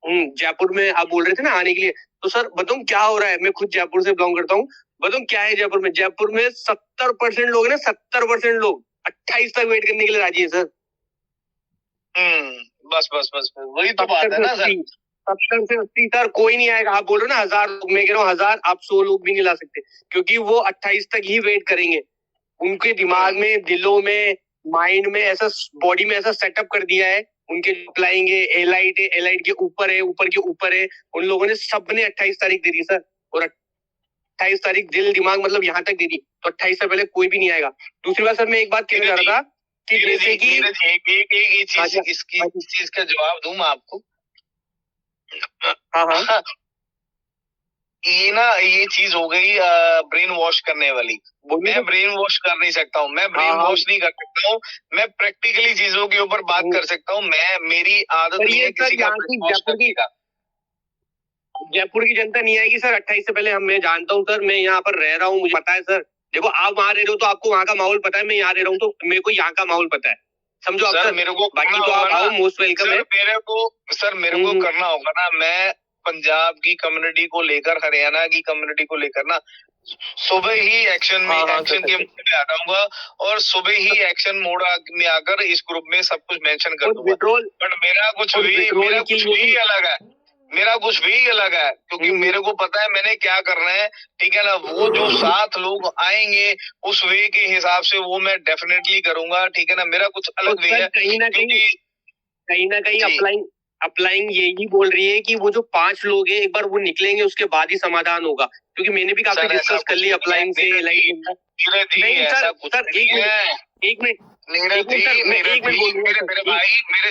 जयपुर में आप बोल रहे थे ना आने के लिए, तो सर बताऊं क्या हो रहा है, मैं खुद जयपुर से बिलोंग करता हूँ, बताऊं क्या है जयपुर में 70% लोग ना, 70% लोग 28 तक वेट करने के लिए राजी है सर। बस बस बस वही तो बात है ना सर। 70 से 80 सर कोई नहीं आएगा। आप बोल रहे हो ना 1000 लोग, मैं कह रहा हूँ 1000 आप 100 लोग भी नहीं ला सकते, क्योंकि वो 28 तक ही वेट करेंगे। उनके दिमाग में, दिलों में, माइंड में ऐसा, बॉडी में ऐसा सेटअप कर दिया है, उनके अप्लाइंग है, एलाइट है, एलाइट के ऊपर है, ऊपर के ऊपर है, उन लोगों ने सबने 28 तारीख दे दी सर, और 28 तारीख दिल दिमाग मतलब यहाँ तक दे दी, तो 28 से पहले कोई भी नहीं आएगा। दूसरी बात सर मैं एक बात कहना चाह रहा था कि जैसे कि इस चीज का जवाब दूं मैं आपको। हाँ ये चीज हो गई ब्रेन वॉश करने वाली। मैं ब्रेन वॉश कर नहीं सकता हूँ, मैं ब्रेन वॉश नहीं कर सकता हूँ, मैं प्रैक्टिकली चीजों के ऊपर बात कर सकता हूँ। मेरी आदत नहीं है किसी का ब्रेन वॉश करने का। जयपुर की जनता नहीं आएगी सर 28 से पहले। मैं जानता हूँ सर, मैं यहाँ पर रह रहा हूँ, मुझे पता है सर। देखो आप वहाँ रह रहे हो तो आपको वहाँ का माहौल पता है, मैं यहाँ रह रहा हूँ तो मेरे को यहाँ का माहौल पता है, समझो आप सर। मेरे को बाकी तो आप आओ, मोस्ट वेलकम है। मेरे को करना होगा ना, मैं पंजाब की कम्युनिटी को लेकर, हरियाणा की कम्युनिटी को लेकर ना सुबह ही एक्शन में एक्शन के मोड में आ जाऊंगा, और सुबह ही एक्शन मोड में आकर इस ग्रुप में सब कुछ मेंशन कर दूंगा। बट मेरा कुछ भी अलग है, मेरा कुछ भी अलग है, क्योंकि मेरे को पता है मैंने क्या करना है, ठीक है ना। वो जो 7 लोग आएंगे उस वे के हिसाब से वो मैं डेफिनेटली करूंगा, ठीक है ना। मेरा कुछ अलग वे है, कहीं ना कहीं अप्लाइंग यही बोल रही है कि वो जो 5 लोग हैं एक बार वो निकलेंगे उसके बाद ही समाधान होगा, क्योंकि मैंने भी काफी डिस्कस कर लिया अप्लाइंग से। नहीं सर एक मिनट मेरे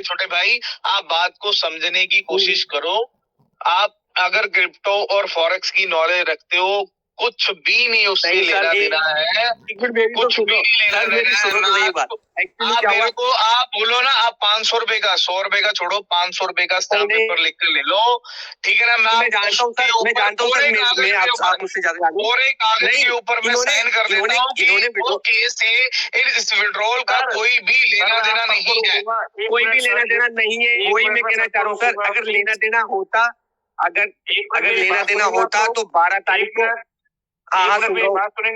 छोटे भाई, आप बात को समझने की कोशिश करो। आप अगर क्रिप्टो और फॉरेक्स की नॉलेज रखते हो, कुछ भी नहीं उससे लेना देना है, कुछ भी नहीं लेना देना है। आप बोलो ना, आप 500 रुपए का, 100 रुपए का छोड़ो, 500 रुपए का स्टाम्प पेपर लिख कर ले लो, ठीक है ना। मैं जानता हूँ सर, मैं जानता हूँ सर, मैं आप मुझसे ज्यादा जानते हैं। और एक कागज के ऊपर मैं साइन कर देता हूँ कि वो केस से इस विड्रॉल का कोई भी लेना देना नहीं है, कोई भी लेना देना नहीं है। वही मैं कहना चाह रहा हूँ सर, अगर लेना देना होता, अगर लेना देना होता तो 12 तारीख को, हाँ सुन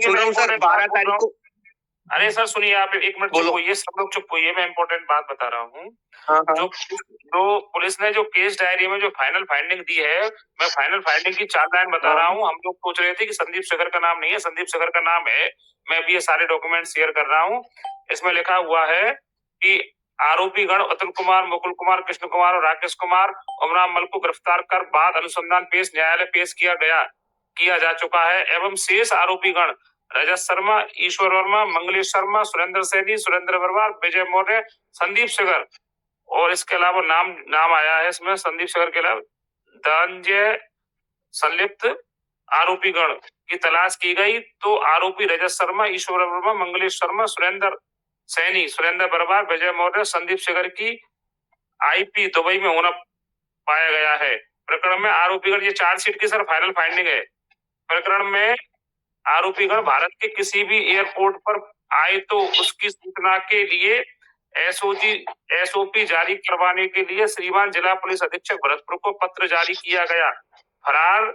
रहा हूँ सर, 12 तारीख को। अरे सर सुनिए, आप एक मिनट चुप होइए, सब लोग चुप होइए, मैं इंपॉर्टेंट बात बता रहा हूँ। जो पुलिस ने जो केस डायरी में जो फाइनल फाइंडिंग दी है, मैं फाइनल फाइंडिंग की 4 लाइन बता रहा हूँ। हम लोग सोच रहे थे कि संदीप सगर का नाम नहीं है, संदीप सगर का नाम है। मैं भी ये सारे डॉक्यूमेंट शेयर कर रहा हूँ। इसमें लिखा हुआ है कि आरोपी गण अतुल कुमार, मुकुल कुमार, कृष्ण कुमार और राकेश कुमार उमराम मल को गिरफ्तार कर बाद अनुसंधान न्यायालय पेश किया जा चुका है, एवं शेष आरोपी गण रजत शर्मा, ईश्वर वर्मा, मंगलेश शर्मा, सुरेंद्र सैनी, सुरेंद्र बरवार, विजय मौर्य, संदीप सगर, और इसके अलावा नाम आया है इसमें संदीप सगर के अलावा धनंजय संलिप्त आरोपी गण की तलाश की गई। तो आरोपी रजत शर्मा, ईश्वर वर्मा, मंगलेश शर्मा, सुरेंद्र सैनी, सुरेंद्र बरवार, विजय मौर्य, संदीप सगर की आईपी दुबई में होना पाया गया है। प्रकरण में आरोपीगण, ये चार्जशीट की सर फाइनल फाइंडिंग है। प्रकरण में आरोपीगण भारत के किसी भी एयरपोर्ट पर आए तो उसकी सूचना के लिए एसओपी जारी करवाने के लिए श्रीमान जिला पुलिस अधीक्षक भरतपुर को पत्र जारी किया गया। फरार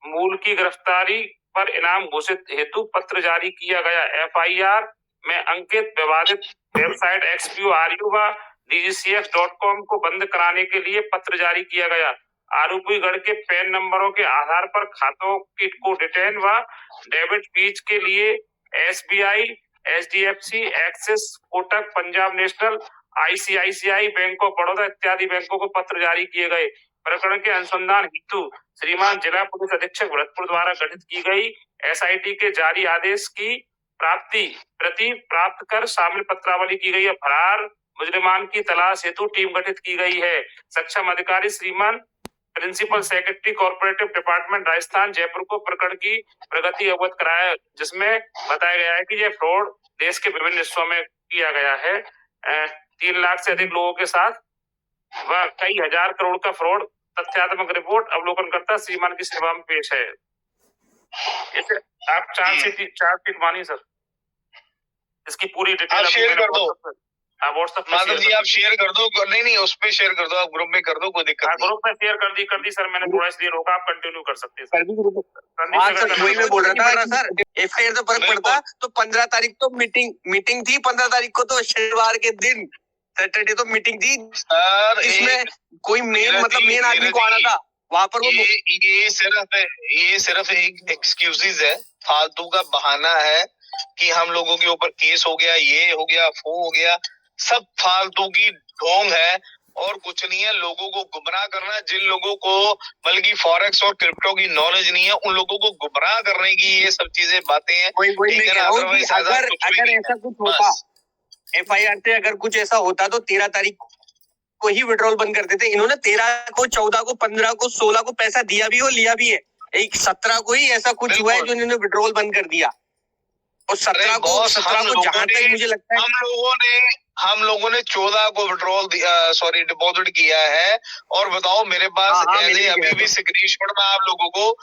मूल की गिरफ्तारी पर इनाम घोषित हेतु पत्र जारी किया गया। एफआईआर में अंकित विवादित वेबसाइट XPORU व DGCX.com को बंद कराने के लिए पत्र जारी किया गया। आरोपीगण के पैन नंबरों के आधार पर खातों को डिटेन व डेबिट फीस के लिए SBI, HDFC, axis, Kotak, Punjab national, ICICI, bank of Baroda इत्यादि बैंकों को पत्र जारी किए गए। प्रकरण के अनुसंधान हेतु श्रीमान जिला पुलिस अधीक्षक भरतपुर द्वारा गठित की गई SIT के जारी आदेश की प्रति प्राप्त कर शामिल पत्रावली की गई है। फरार मुजरिमान की तलाश हेतु टीम गठित की गई है। सक्षम अधिकारी श्रीमान principal secretary corporative department Rajasthan Jaipur को प्रकरण की प्रगति अवगत कराया, जिसमें बताया गया है कि यह फ्रॉड देश के विभिन्न हिस्सों में किया गया है। 3 लाख से अधिक लोगों के साथ वह कई हजार करोड़ का फ्रॉड। तथ्यात्मक रिपोर्ट अवलोकनकर्ता श्रीमान की सेवा में पेश है। इसे आप चार्जशीट मानिए सर, इसकी पूरी डिटेल शेयर कर दो। आप व्हाट्सएप पे माधव जी आप शेयर कर दो, नहीं उस पे शेयर कर दो, आप ग्रुप में कर दो, कोई दिक्कत नहीं। ग्रुप में शेयर कर दी सर मैंने, थोड़ा इसलिए रोका, आप कंटिन्यू कर सकते हैं सर। हाँ सर वही मैं बोल रहा था सर, FIR तो फर्क पड़ता तो 15 तारीख तो मीटिंग थी, 15 तारीख को तो शनिवार के दिन सैटरडे तो मीटिंग थी सर, इसमें कोई मेन आदमी को आना था वहां पर। ये सिर्फ एक एक्सक्यूजेज है, फालतू का बहाना है कि हम लोगों के ऊपर केस हो गया, ये हो गया, वो हो गया, सब फालतू की ढोंग है और कुछ नहीं है। लोगों को गुमराह करना, जिन लोगों को बल्कि फॉरेक्स और क्रिप्टो की नॉलेज नहीं है उन लोगों को गुमराह करने की ये सब चीजें बातें हैं। वही मैं कह रहा हूँ कि अगर ऐसा कुछ होता, FIR से अगर कुछ ऐसा होता तो 13 तारीख को ही विड्रॉल बंद कर देते। इन्होंने 13 को, 14 को, 15 को, 16 को पैसा दिया भी और लिया भी है। एक 17 को ही ऐसा कुछ हुआ है जो इन्होंने विड्रॉल बंद कर दिया, और 17 को जहां तक मुझे लगता है हम लोगों ने 14 को विड्रॉल डिपॉजिट किया है। और बताओ मेरे पास अभी भी स्क्रीनशॉट में आप लोगों को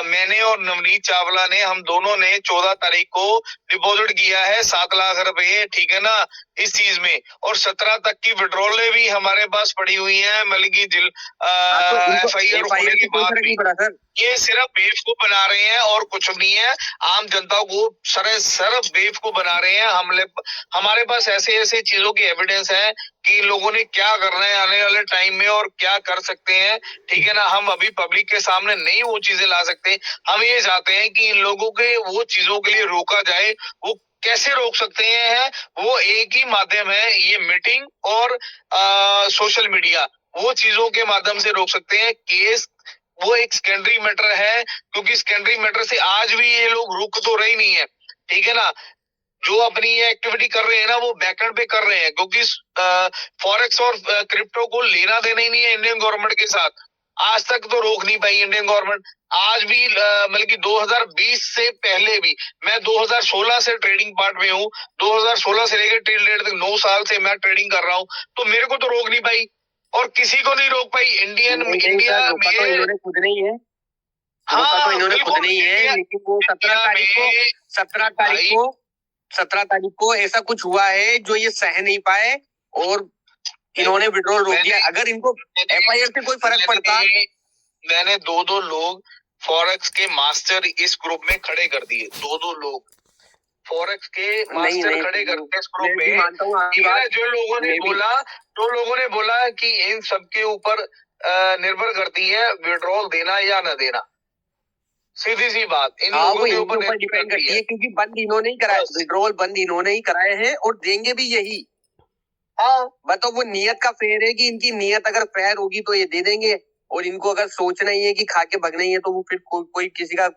मैंने और नवनीत चावला ने, हम दोनों ने 14 तारीख को डिपॉजिट किया है 7 लाख रुपए, ठीक है ना, इस चीज में। और 17 तक की विड्रॉलें भी हमारे पास पड़ी हुई है, मतलब की FIR होने के बाद भी। ये सिर्फ बेवकूफ बना रहे हैं और कुछ नहीं है, आम जनता को सिर्फ बेवकूफ बना रहे हैं। हमारे पास ऐसे चीजों की एविडेंस है कि लोगों ने क्या करना है आने वाले टाइम में और क्या कर सकते हैं, ठीक है ना। हम अभी पब्लिक के सामने नहीं वो चीजें ला सकते। हम ये चाहते हैं कि इन लोगों के वो चीजों के लिए रोका जाए। वो कैसे रोक सकते हैं? वो एक ही माध्यम है, ये मीटिंग और सोशल मीडिया, वो चीजों के माध्यम से रोक सकते हैं। केस वो एक सेकेंडरी मैटर है, क्योंकि सेकेंडरी मैटर से आज भी ये लोग रुक तो रही नहीं है, ठीक है ना। जो अपनी ये एक्टिविटी कर रहे हैं ना वो बैकएंड पे कर रहे हैं, क्योंकि फॉरेक्स और क्रिप्टो को लेना देना ही नहीं है इंडियन गवर्नमेंट के साथ। आज तक तो रोक नहीं पाई इंडियन गवर्नमेंट। आज भी मतलब कि 2020 से पहले भी, मैं 2016 से ट्रेडिंग पार्ट में हूँ, 2016 से लेकर टिल डेट तक 9 साल से मैं ट्रेडिंग कर रहा हूँ, तो मेरे को तो रोक नहीं पाई और किसी को नहीं रोक पाई। इंडिया में इन्होंने खुद नहीं है, हाँ, इन्होंने खुद नहीं है, लेकिन वो 17 तारीख को ऐसा कुछ हुआ है जो ये सह नहीं पाए और इन्होंने विड्रॉल रोक दिया। अगर इनको FIR से कोई फर्क पड़ता, मैंने 2 लोग फॉरेक्स के मास्टर इस ग्रुप में खड़े कर दिए, 2 लोग फॉरेक्स के मास्टर खड़े करके इस ग्रुप में। जो लोगों ने बोला कि इन सबके ऊपर निर्भर करती है विड्रॉल देना या न देना, सीधी सी बात इन लोगों के ऊपर डिपेंड करती है, क्योंकि बंद इन्होंने ही कराया, विड्रॉल बंद इन्होंने ही कराए हैं और देंगे भी यही। हाँ बताओ, वो नियत का फेर है कि इनकी नियत अगर फेर होगी तो ये दे देंगे, और इनको अगर सोचना ही है कि खा के भगना ही है तो वो फिर कोई किसी का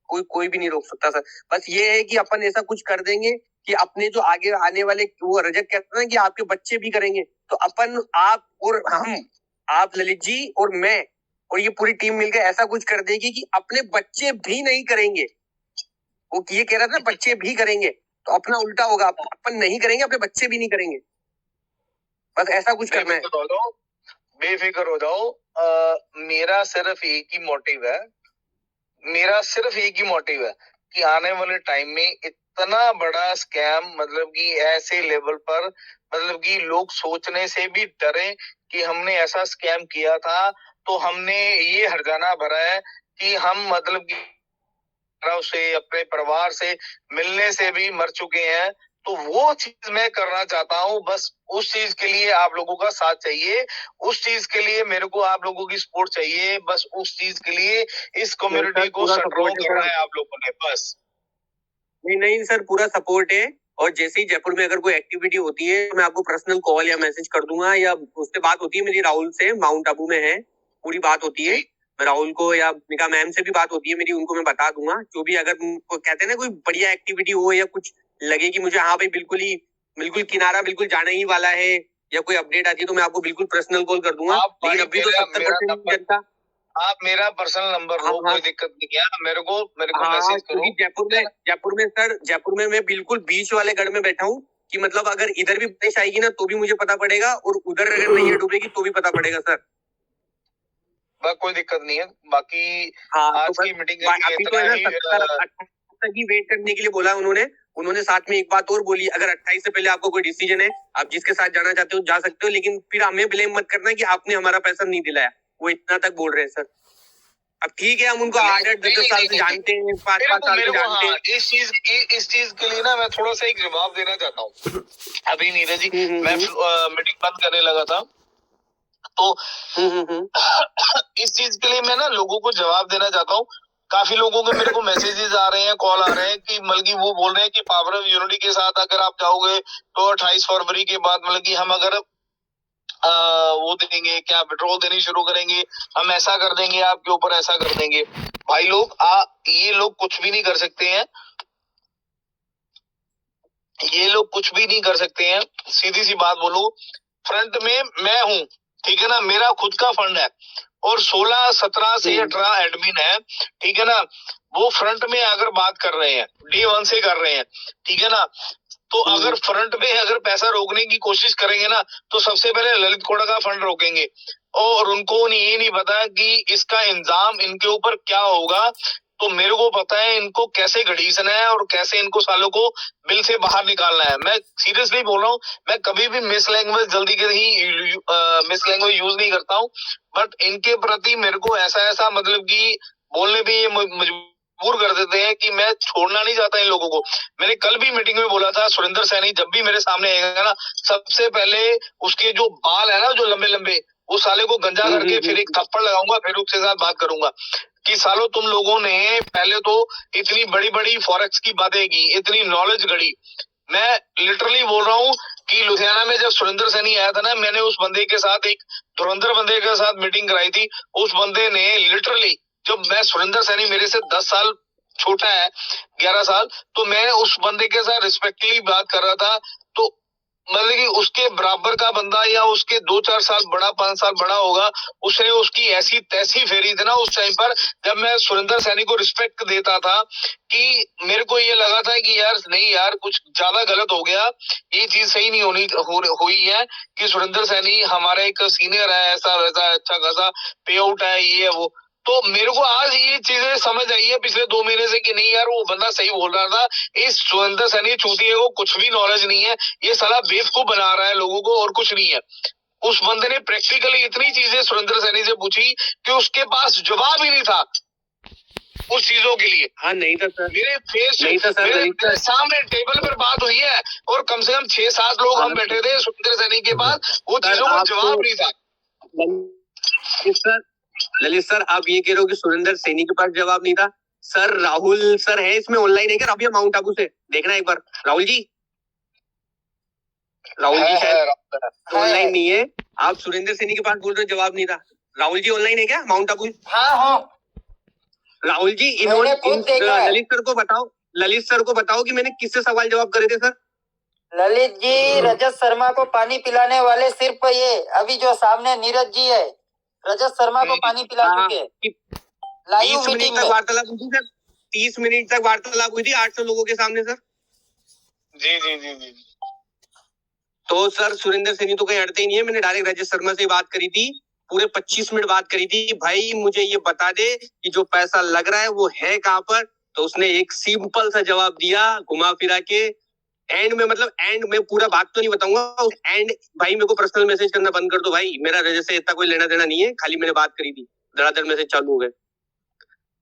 कोई भी नहीं रोक सकता सर। बस ये है कि अपन ऐसा कुछ कर देंगे कि अपने जो आगे आने वाले, वो रजत कहते हैं कि आपके बच्चे भी करेंगे, तो अपन, आप और हम, आप ललित जी और मैं और ये पूरी टीम मिलकर ऐसा कुछ कर देगी कि अपने बच्चे भी नहीं करेंगे। वो ये कह रहा था बच्चे भी करेंगे, तो अपना उल्टा होगा, अपन नहीं करेंगे, अपने बच्चे भी नहीं करेंगे। बस ऐसा कुछ करना है। बेफिक्र हो जाओ। मेरा सिर्फ एक ही मोटिव है कि आने वाले टाइम में इतना बड़ा स्कैम, मतलब कि ऐसे लेवल पर, मतलब कि लोग सोचने से भी डरे कि हमने ऐसा स्कैम किया था, तो हमने ये हर्जाना भरा है कि हम मतलब कि से अपने परिवार से मिलने से भी मर चुके हैं। तो वो चीज मैं करना चाहता हूँ, बस उस चीज के लिए आप लोगों का साथ चाहिए, उस चीज के लिए मेरे को आप लोगों की सपोर्ट चाहिए, बस उस चीज के लिए इस कम्युनिटी को सपोर्ट करना है आप लोगों ने, बस। नहीं सर, पूरा सपोर्ट है, और जैसे ही जयपुर में अगर कोई एक्टिविटी होती है तो मैं आपको पर्सनल कॉल या मैसेज कर दूंगा, या उससे बात होती है मेरी राहुल से, माउंट आबू में है, पूरी बात होती है। मैं राहुल को या मिका मैम से भी बात होती है मेरी, उनको मैं बता दूंगा जो भी, अगर कहते हैं ना कोई बढ़िया एक्टिविटी हो या कुछ लगे कि मुझे हाँ भाई बिल्कुल किनारा बिल्कुल जाना ही वाला है, या कोई अपडेट आती है तो मैं आपको बिल्कुल पर्सनल कॉल कर दूंगा। लेकिन अभी तो 70% जनता, आप मेरा पर्सनल नंबर लो, कोई दिक्कत नहीं है, मेरे को मैसेज करो। जयपुर में मैं बिल्कुल बीच वाले गढ़ में बैठा हूँ कि मतलब अगर इधर भी बारिश आएगी ना तो भी मुझे पता पड़ेगा, और उधर अगर नैया डूबेगी तो भी पता पड़ेगा सर। कोई दिक्कत नहीं है। बाकी हाँ, आज की मीटिंग तक ही वेट करने के लिए बोला उन्होंने, उन्होंने साथ में एक बात और बोली, अगर 28 से पहले आपको कोई डिसीजन है, आप जिसके साथ जाना चाहते हो जा सकते हो, लेकिन फिर हमें ब्लेम मत करना कि आपने हमारा पैसा नहीं दिलाया। वो इतना तक बोल रहे हैं सर। अब ठीक है, हम उनको 8-10 साल से जानते हैं, 5-5 साल से जानते हैं। इस चीज के लिए ना मैं थोड़ा सा एक जवाब देना चाहता हूँ। अभी नीरज जी, मैं मीटिंग बंद करने लगा था, तो इस चीज के लिए मैं ना लोगों को जवाब देना चाहता हूँ। काफी लोगों के मेरे को मैसेजेस आ रहे हैं, कॉल आ रहे हैं कि मतलब की वो बोल रहे हैं कि पावर ऑफ यूनिटी के साथ अगर आप जाओगे तो 28 फरवरी के बाद मतलब की हम अगर वो देंगे, क्या पेट्रोल देनी शुरू करेंगे, हम ऐसा कर देंगे, आपके ऊपर ऐसा कर देंगे। भाई लोग ये लोग कुछ भी नहीं कर सकते हैं, ये लोग कुछ भी नहीं कर सकते हैं। सीधी सी बात बोलो, फ्रंट में मैं हूँ, ठीक है ना, मेरा खुद का फंड है और 16, 17 से 18 एडमिन है, ठीक है ना, वो फ्रंट में अगर बात कर रहे हैं, डे 1 से कर रहे हैं, ठीक है ना, तो अगर फ्रंट में अगर पैसा रोकने की कोशिश करेंगे ना, तो सबसे पहले ललित कोड़ा का फंड रोकेंगे और उनको ये नहीं पता कि इसका इंजाम इनके ऊपर क्या होगा। तो मेरे को पता है इनको कैसे घड़ीसना है और कैसे इनको सालों को बिल से बाहर निकालना है। मैं सीरियसली बोल रहा हूँ, मैं कभी भी मिस लैंग्वेज जल्दी के ही मिस लैंग्वेज यूज नहीं करता हूँ, बट इनके प्रति मेरे को ऐसा मतलब कि बोलने पे ये मजबूर कर देते हैं कि मैं छोड़ना नहीं चाहता इन लोगों को। मैंने कल भी मीटिंग में बोला था, सुरेंद्र सैनी जब भी मेरे सामने आएगा ना, सबसे पहले उसके जो बाल है ना, जो लंबे लंबे, उस साले को गंजा करके फिर एक थप्पड़ लगाऊंगा, फिर उसके साथ बात करूंगा कि सालों तुम लोगों ने पहले तो इतनी बड़ी बड़ी फॉरेक्स की बातें की, इतनी नॉलेज गढ़ी। मैं लिटरली बोल रहा हूँ कि लुधियाना में जब सुरेंद्र सैनी आया था ना, मैंने उस बंदे के साथ, एक धुरंधर बंदे के साथ मीटिंग कराई थी। उस बंदे ने लिटरली, जब मैं सुरेंद्र सैनी मेरे से 10 साल छोटा है, 11 साल, तो मैं उस बंदे के साथ रिस्पेक्टली बात कर रहा था। तो मतलब कि उसके बराबर का बंदा या उसके 2-4 साल बड़ा, 5 साल बड़ा होगा, उसने उसकी ऐसी तैसी फेरी थी ना उस टाइम पर, जब मैं सुरेंद्र सैनी को रिस्पेक्ट देता था, कि मेरे को ये लगा था कि यार नहीं यार, कुछ ज्यादा गलत हो गया, ये चीज सही नहीं हुई है कि सुरेंद्र सैनी हमारा एक सीनियर है, ऐसा वैसा, अच्छा खासा पे आउट है, ये है वो। तो मेरे को आज ये चीजें समझ आई है पिछले 2 महीने से कि नहीं यार, वो बंदा सही बोल रहा था। इस सुरेंद्र सैनी चूतिए को कुछ भी नॉलेज नहीं है, ये साला बेवकूफ बना रहा है लोगों को और कुछ नहीं है। उस बंदे ने प्रैक्टिकली इतनी चीजें सुरेंद्र सैनी से पूछी कि उसके पास जवाब ही नहीं था उस चीजों के लिए। हाँ नहीं था सर, मेरे फेस नहीं था सर, मेरे सामने टेबल पर बात हुई है और कम से कम 6-7 लोग हम बैठे थे सुरेंद्र सैनी के पास, वो चीजों का जवाब नहीं था। ललित सर, आप ये कह रहे हो कि सुरेंद्र सैनी के पास जवाब नहीं था? सर राहुल सर है इसमें ऑनलाइन है क्या? अभी माउंट आबू से देखना एक बार। राहुल जी शायद ऑनलाइन नहीं है। आप सुरेंद्र सैनी के पास बोल रहे हो जवाब नहीं था। राहुल जी ऑनलाइन है क्या माउंट आबू? हाँ। राहुल जी ललित सर को बताओ कि मैंने किससे सवाल जवाब करे थे सर? ललित जी, रजत शर्मा को पानी पिलाने वाले सिर्फ ये अभी जो सामने नीरज जी है, रजत शर्मा को पानी पिला चुके हैं लाइव मीटिंग में। वार्तालाप हुई थी सर, 30 मिनट तक वार्तालाप हुई थी 800 लोगों के सामने सर। जी। तो सर सुरेंद्र सैनी तो कहीं अड़ते ही नहीं है। मैंने डायरेक्ट रजत शर्मा से बात करी थी, पूरे 25 मिनट बात करी थी, भाई मुझे ये बता दे कि जो पैसा लग रहा है वो है कहाँ पर। तो उसने एक सिंपल सा जवाब दिया घुमा फिरा के। एंड में पूरा बात तो नहीं बताऊंगा, एंड भाई मेरे को पर्सनल मैसेज करना बंद कर दो भाई, मेरा रजत से इतना कोई लेना देना नहीं है, खाली मैंने बात करी थी, धड़ाधड़ मैसेज चालू हो गए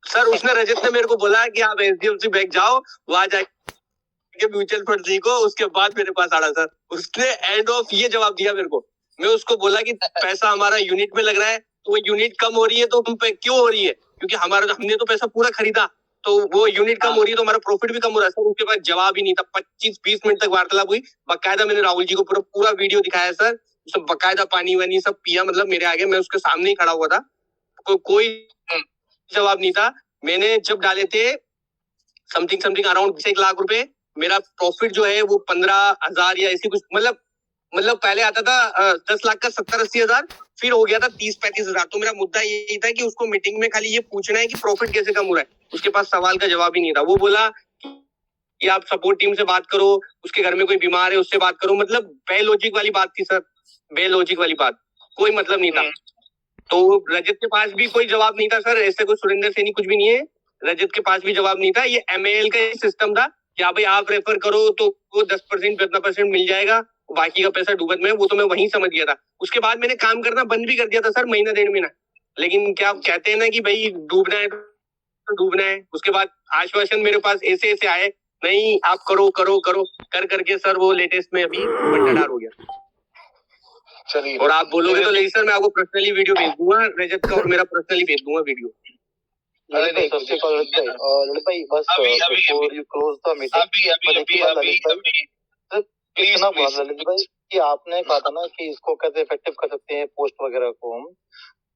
सर। उसने रजत ने मेरे को बोला कि आप HDFC बैंक जाओ, वहां जाके म्यूचुअल फंड सीखो, उसके बाद मेरे पास आना सर। उसने एंड ऑफ ये जवाब दिया मेरे को। मैं उसको बोला कि पैसा हमारा यूनिट में लग रहा है, तो वो यूनिट कम हो रही है तो तुम पे क्यों हो रही है? क्योंकि हमने तो पैसा पूरा खरीदा, तो वो यूनिट कम हो रही है तो हमारा प्रॉफिट भी कम हो रहा है सर। उसके बाद जवाब ही नहीं था। 25-20 मिनट तक वार्तालाप हुई, बकायदा मैंने राहुल जी को पूरा वीडियो दिखाया सर। उसने बकायदा पानी वानी सब पिया, मतलब मेरे आगे, मैं उसके सामने ही खड़ा हुआ था, कोई जवाब नहीं था। मैंने जब डाले थे समथिंग अराउंड 1 लाख रुपए, मेरा प्रॉफिट जो है वो 15,000 या ऐसी कुछ, मतलब पहले आता था 10 लाख का 70-80 हजार, फिर हो गया था 30-35 हजार। तो मेरा मुद्दा यही था कि उसको मीटिंग में खाली ये पूछना है कि प्रॉफिट कैसे कम हो रहा है। उसके पास सवाल का जवाब ही नहीं था। वो बोला कि आप सपोर्ट टीम से बात करो, उसके घर में कोई बीमार है उससे बात करो, मतलब बेलॉजिक वाली बात थी सर, बेलॉजिक वाली बात, कोई मतलब नहीं था। तो रजत के पास भी कोई जवाब नहीं था सर, ऐसे कोई सुरेंद्र सैनी कुछ भी नहीं है, रजत के पास भी जवाब नहीं था। ये MAL का सिस्टम था कि हाँ भाई आप रेफर करो तो वो 10% कितना परसेंट मिल जाएगा, बाकी का पैसा डूबत में है, वो तो मैं वहीं समझ गया था। उसके बाद मैंने काम करना बंद भी कर दिया था सर, महीना 1.5 महीना। लेकिन क्या कहते हैं ना कि भाई डूबना है तो डूबना है। उसके बाद आश्वासन मेरे पास ऐसे ऐसे आए, नहीं आप करो करो करो कर करके सर वो लेटेस्ट में अभी बंटाढार हो गया। चलिए, और आप बोलोगे तो नहीं सर, मैं आपको पर्सनली वीडियो भेज दूंगा रजत का, और मेरा पर्सनली भेज दूंगा वीडियो। अरे नहीं, सबसे पहले ललित भाई बस अभी क्लोज द मीटिंग इतना बात ललित भाई कि आपने कहा था ना कि इसको कैसे इफेक्टिव कर सकते हैं पोस्ट वगैरह को हम,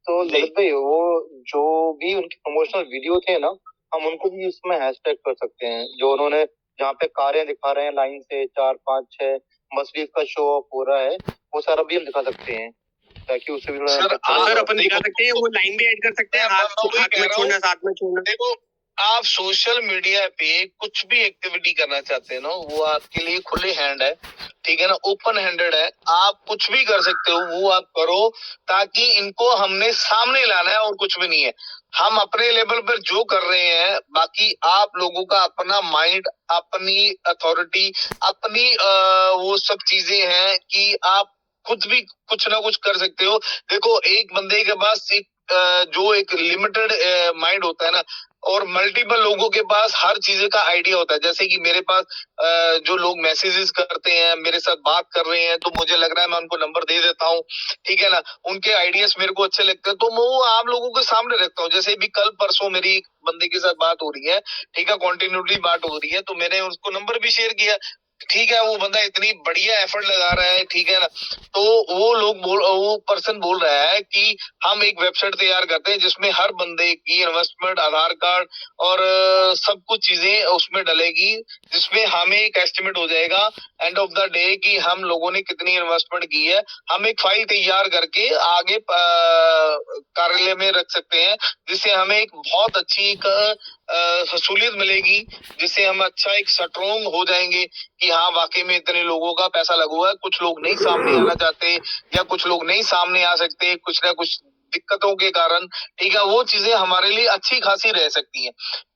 तो ललित भाई वो जो भी उनके प्रमोशनल वीडियो थे ना, हम उनको भी उसमें हैशटैग कर सकते हैं। जो उन्होंने जहाँ पे कारें दिखा रहे हैं लाइन से 4, 5, 6 मर्सिडीज का शो ऑफ हो रहा है, वो सारा भी हम दिखा सकते हैं ताकि उससे भी सर अपन दिखा सकते हैं, वो लाइन भी ऐड कर सकते हैं, हाथ में छोड़ना, साथ में छोड़ना। देखो, आप सोशल मीडिया पे कुछ भी एक्टिविटी करना चाहते हैं ना, वो आपके लिए खुले हैंड है, ठीक है ना, ओपन हैंडेड है। आप कुछ भी कर सकते हो, वो आप करो, ताकि इनको हमने सामने लाना है और कुछ भी नहीं है। हम अपने लेवल पर जो कर रहे हैं, बाकी आप लोगों का अपना माइंड, अपनी अथॉरिटी, अपनी वो सब चीजें हैं कि आप खुद भी कुछ ना कुछ कर सकते हो। देखो, एक बंदे के पास जो एक लिमिटेड माइंड होता है ना, और मल्टीपल लोगों के पास हर चीज का आइडिया होता है। जैसे कि मेरे पास जो लोग मैसेजेस करते हैं, मेरे साथ बात कर रहे हैं, तो मुझे लग रहा है मैं उनको नंबर दे देता हूँ, ठीक है ना, उनके आइडियाज मेरे को अच्छे लगते हैं, तो मैं वो आप लोगों के सामने रखता हूँ। जैसे भी कल परसों मेरी एक बंदे के साथ बात हो रही है, ठीक है, कॉन्टिन्यूटी बात हो रही है, तो मैंने उसको नंबर भी शेयर किया, ठीक है, वो बंदा इतनी बढ़िया एफर्ट लगा रहा है, ठीक है ना, तो वो पर्सन बोल रहा है कि हम एक वेबसाइट तैयार करते हैं जिसमें हर बंदे की इन्वेस्टमेंट, आधार कार्ड और सब कुछ चीजें उसमें डलेगी, जिसमें हमें एक एस्टिमेट हो जाएगा एंड ऑफ द डे कि हम लोगों ने कितनी इन्वेस्टमेंट की है। हम एक फाइल तैयार करके आगे कार्यालय में रख सकते हैं, जिससे हमें एक बहुत अच्छी सहूलियत मिलेगी, जिससे हम अच्छा एक स्ट्रॉन्ग हो जाएंगे कि हाँ वाकई में इतने लोगों का पैसा लगा हुआ है। कुछ लोग नहीं सामने आना चाहते या कुछ लोग नहीं सामने आ सकते कुछ ना कुछ दिक्कतों के कारण, ठीक है, वो चीजें हमारे लिए अच्छी खासी रह सकती हैं।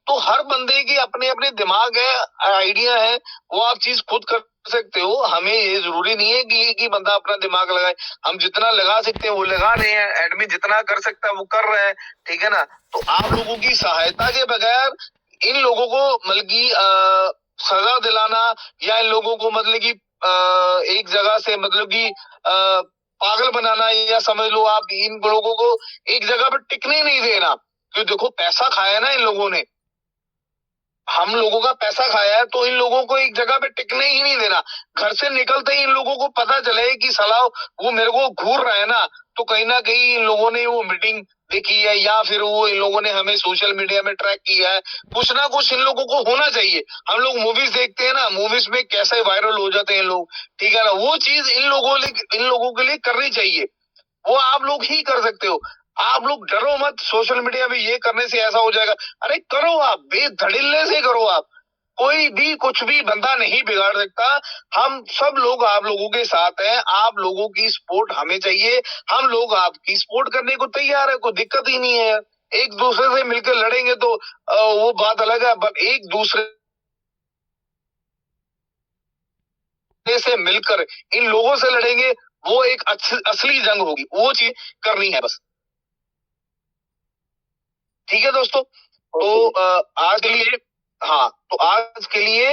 तो हर बंदे के अपने अपने दिमाग है, आइडिया है, वो आप चीज खुद कर सकते हो। हमें ये जरूरी नहीं है कि बंदा अपना दिमाग लगाए। हम जितना लगा सकते हैं वो लगा रहे हैं, एडमिन जितना कर सकता है वो कर रहा है, ठीक है ना। तो आप लोगों की सहायता के बगैर इन लोगों को मतलब की सजा दिलाना या इन लोगों को मतलब की एक जगह से मतलब की पागल बनाना, या समझ लो आप इन लोगों को एक जगह पर टिकने नहीं देना। क्योंकि देखो, पैसा खाया ना इन लोगों ने, हम लोगों का पैसा खाया है, तो इन लोगों को एक जगह पे टिकने ही नहीं देना। घर से निकलते ही इन लोगों को पता चले कि साला वो मेरे को घूर रहा है ना, तो कहीं ना कहीं इन लोगों ने वो मीटिंग देखी है या फिर वो इन लोगों ने हमें सोशल मीडिया में ट्रैक किया है, कुछ ना कुछ इन लोगों को होना चाहिए। हम लोग मूवीज देखते हैं ना, मूवीज में कैसे वायरल हो जाते हैं लोग, ठीक है ना, वो चीज इन लोगों के लिए करनी चाहिए। वो आप लोग ही कर सकते हो। आप लोग डरो मत, सोशल मीडिया में ये करने से ऐसा हो जाएगा, अरे करो, आप बेधड़िल्ले से करो। आप कोई भी कुछ भी बंदा नहीं बिगाड़ सकता। हम सब लोग आप लोगों के साथ हैं, आप लोगों की सपोर्ट हमें चाहिए, हम लोग आपकी सपोर्ट करने को तैयार है, कोई दिक्कत ही नहीं है। एक दूसरे से मिलकर लड़ेंगे तो वो बात अलग है, पर एक दूसरे से मिलकर इन लोगों से लड़ेंगे, वो एक असली जंग होगी, वो चीज करनी है बस। ठीक है दोस्तों, तो आज के लिए, हाँ, तो आज के लिए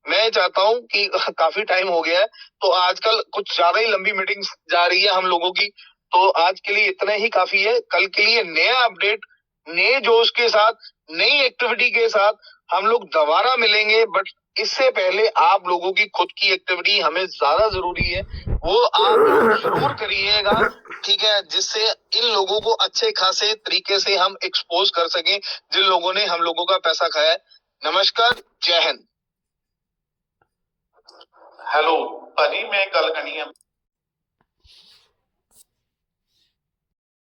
मैं चाहता हूं कि काफी टाइम हो गया है, तो आजकल कुछ ज्यादा ही लंबी मीटिंग जा रही है हम लोगों की, तो आज के लिए इतना ही काफी है। कल के लिए नया अपडेट, नए जोश के साथ, नई एक्टिविटी के साथ हम लोग दोबारा मिलेंगे। बट इससे पहले आप लोगों की खुद की एक्टिविटी हमें ज्यादा जरूरी है, वो आप लोग जरूर करिएगा, ठीक है, जिससे इन लोगों को अच्छे खासे तरीके से हम एक्सपोज कर सकें जिन लोगों ने हम लोगों का पैसा खाया है। नमस्कार, जय हिंद। हेलो भाजी, मैं गल करनी है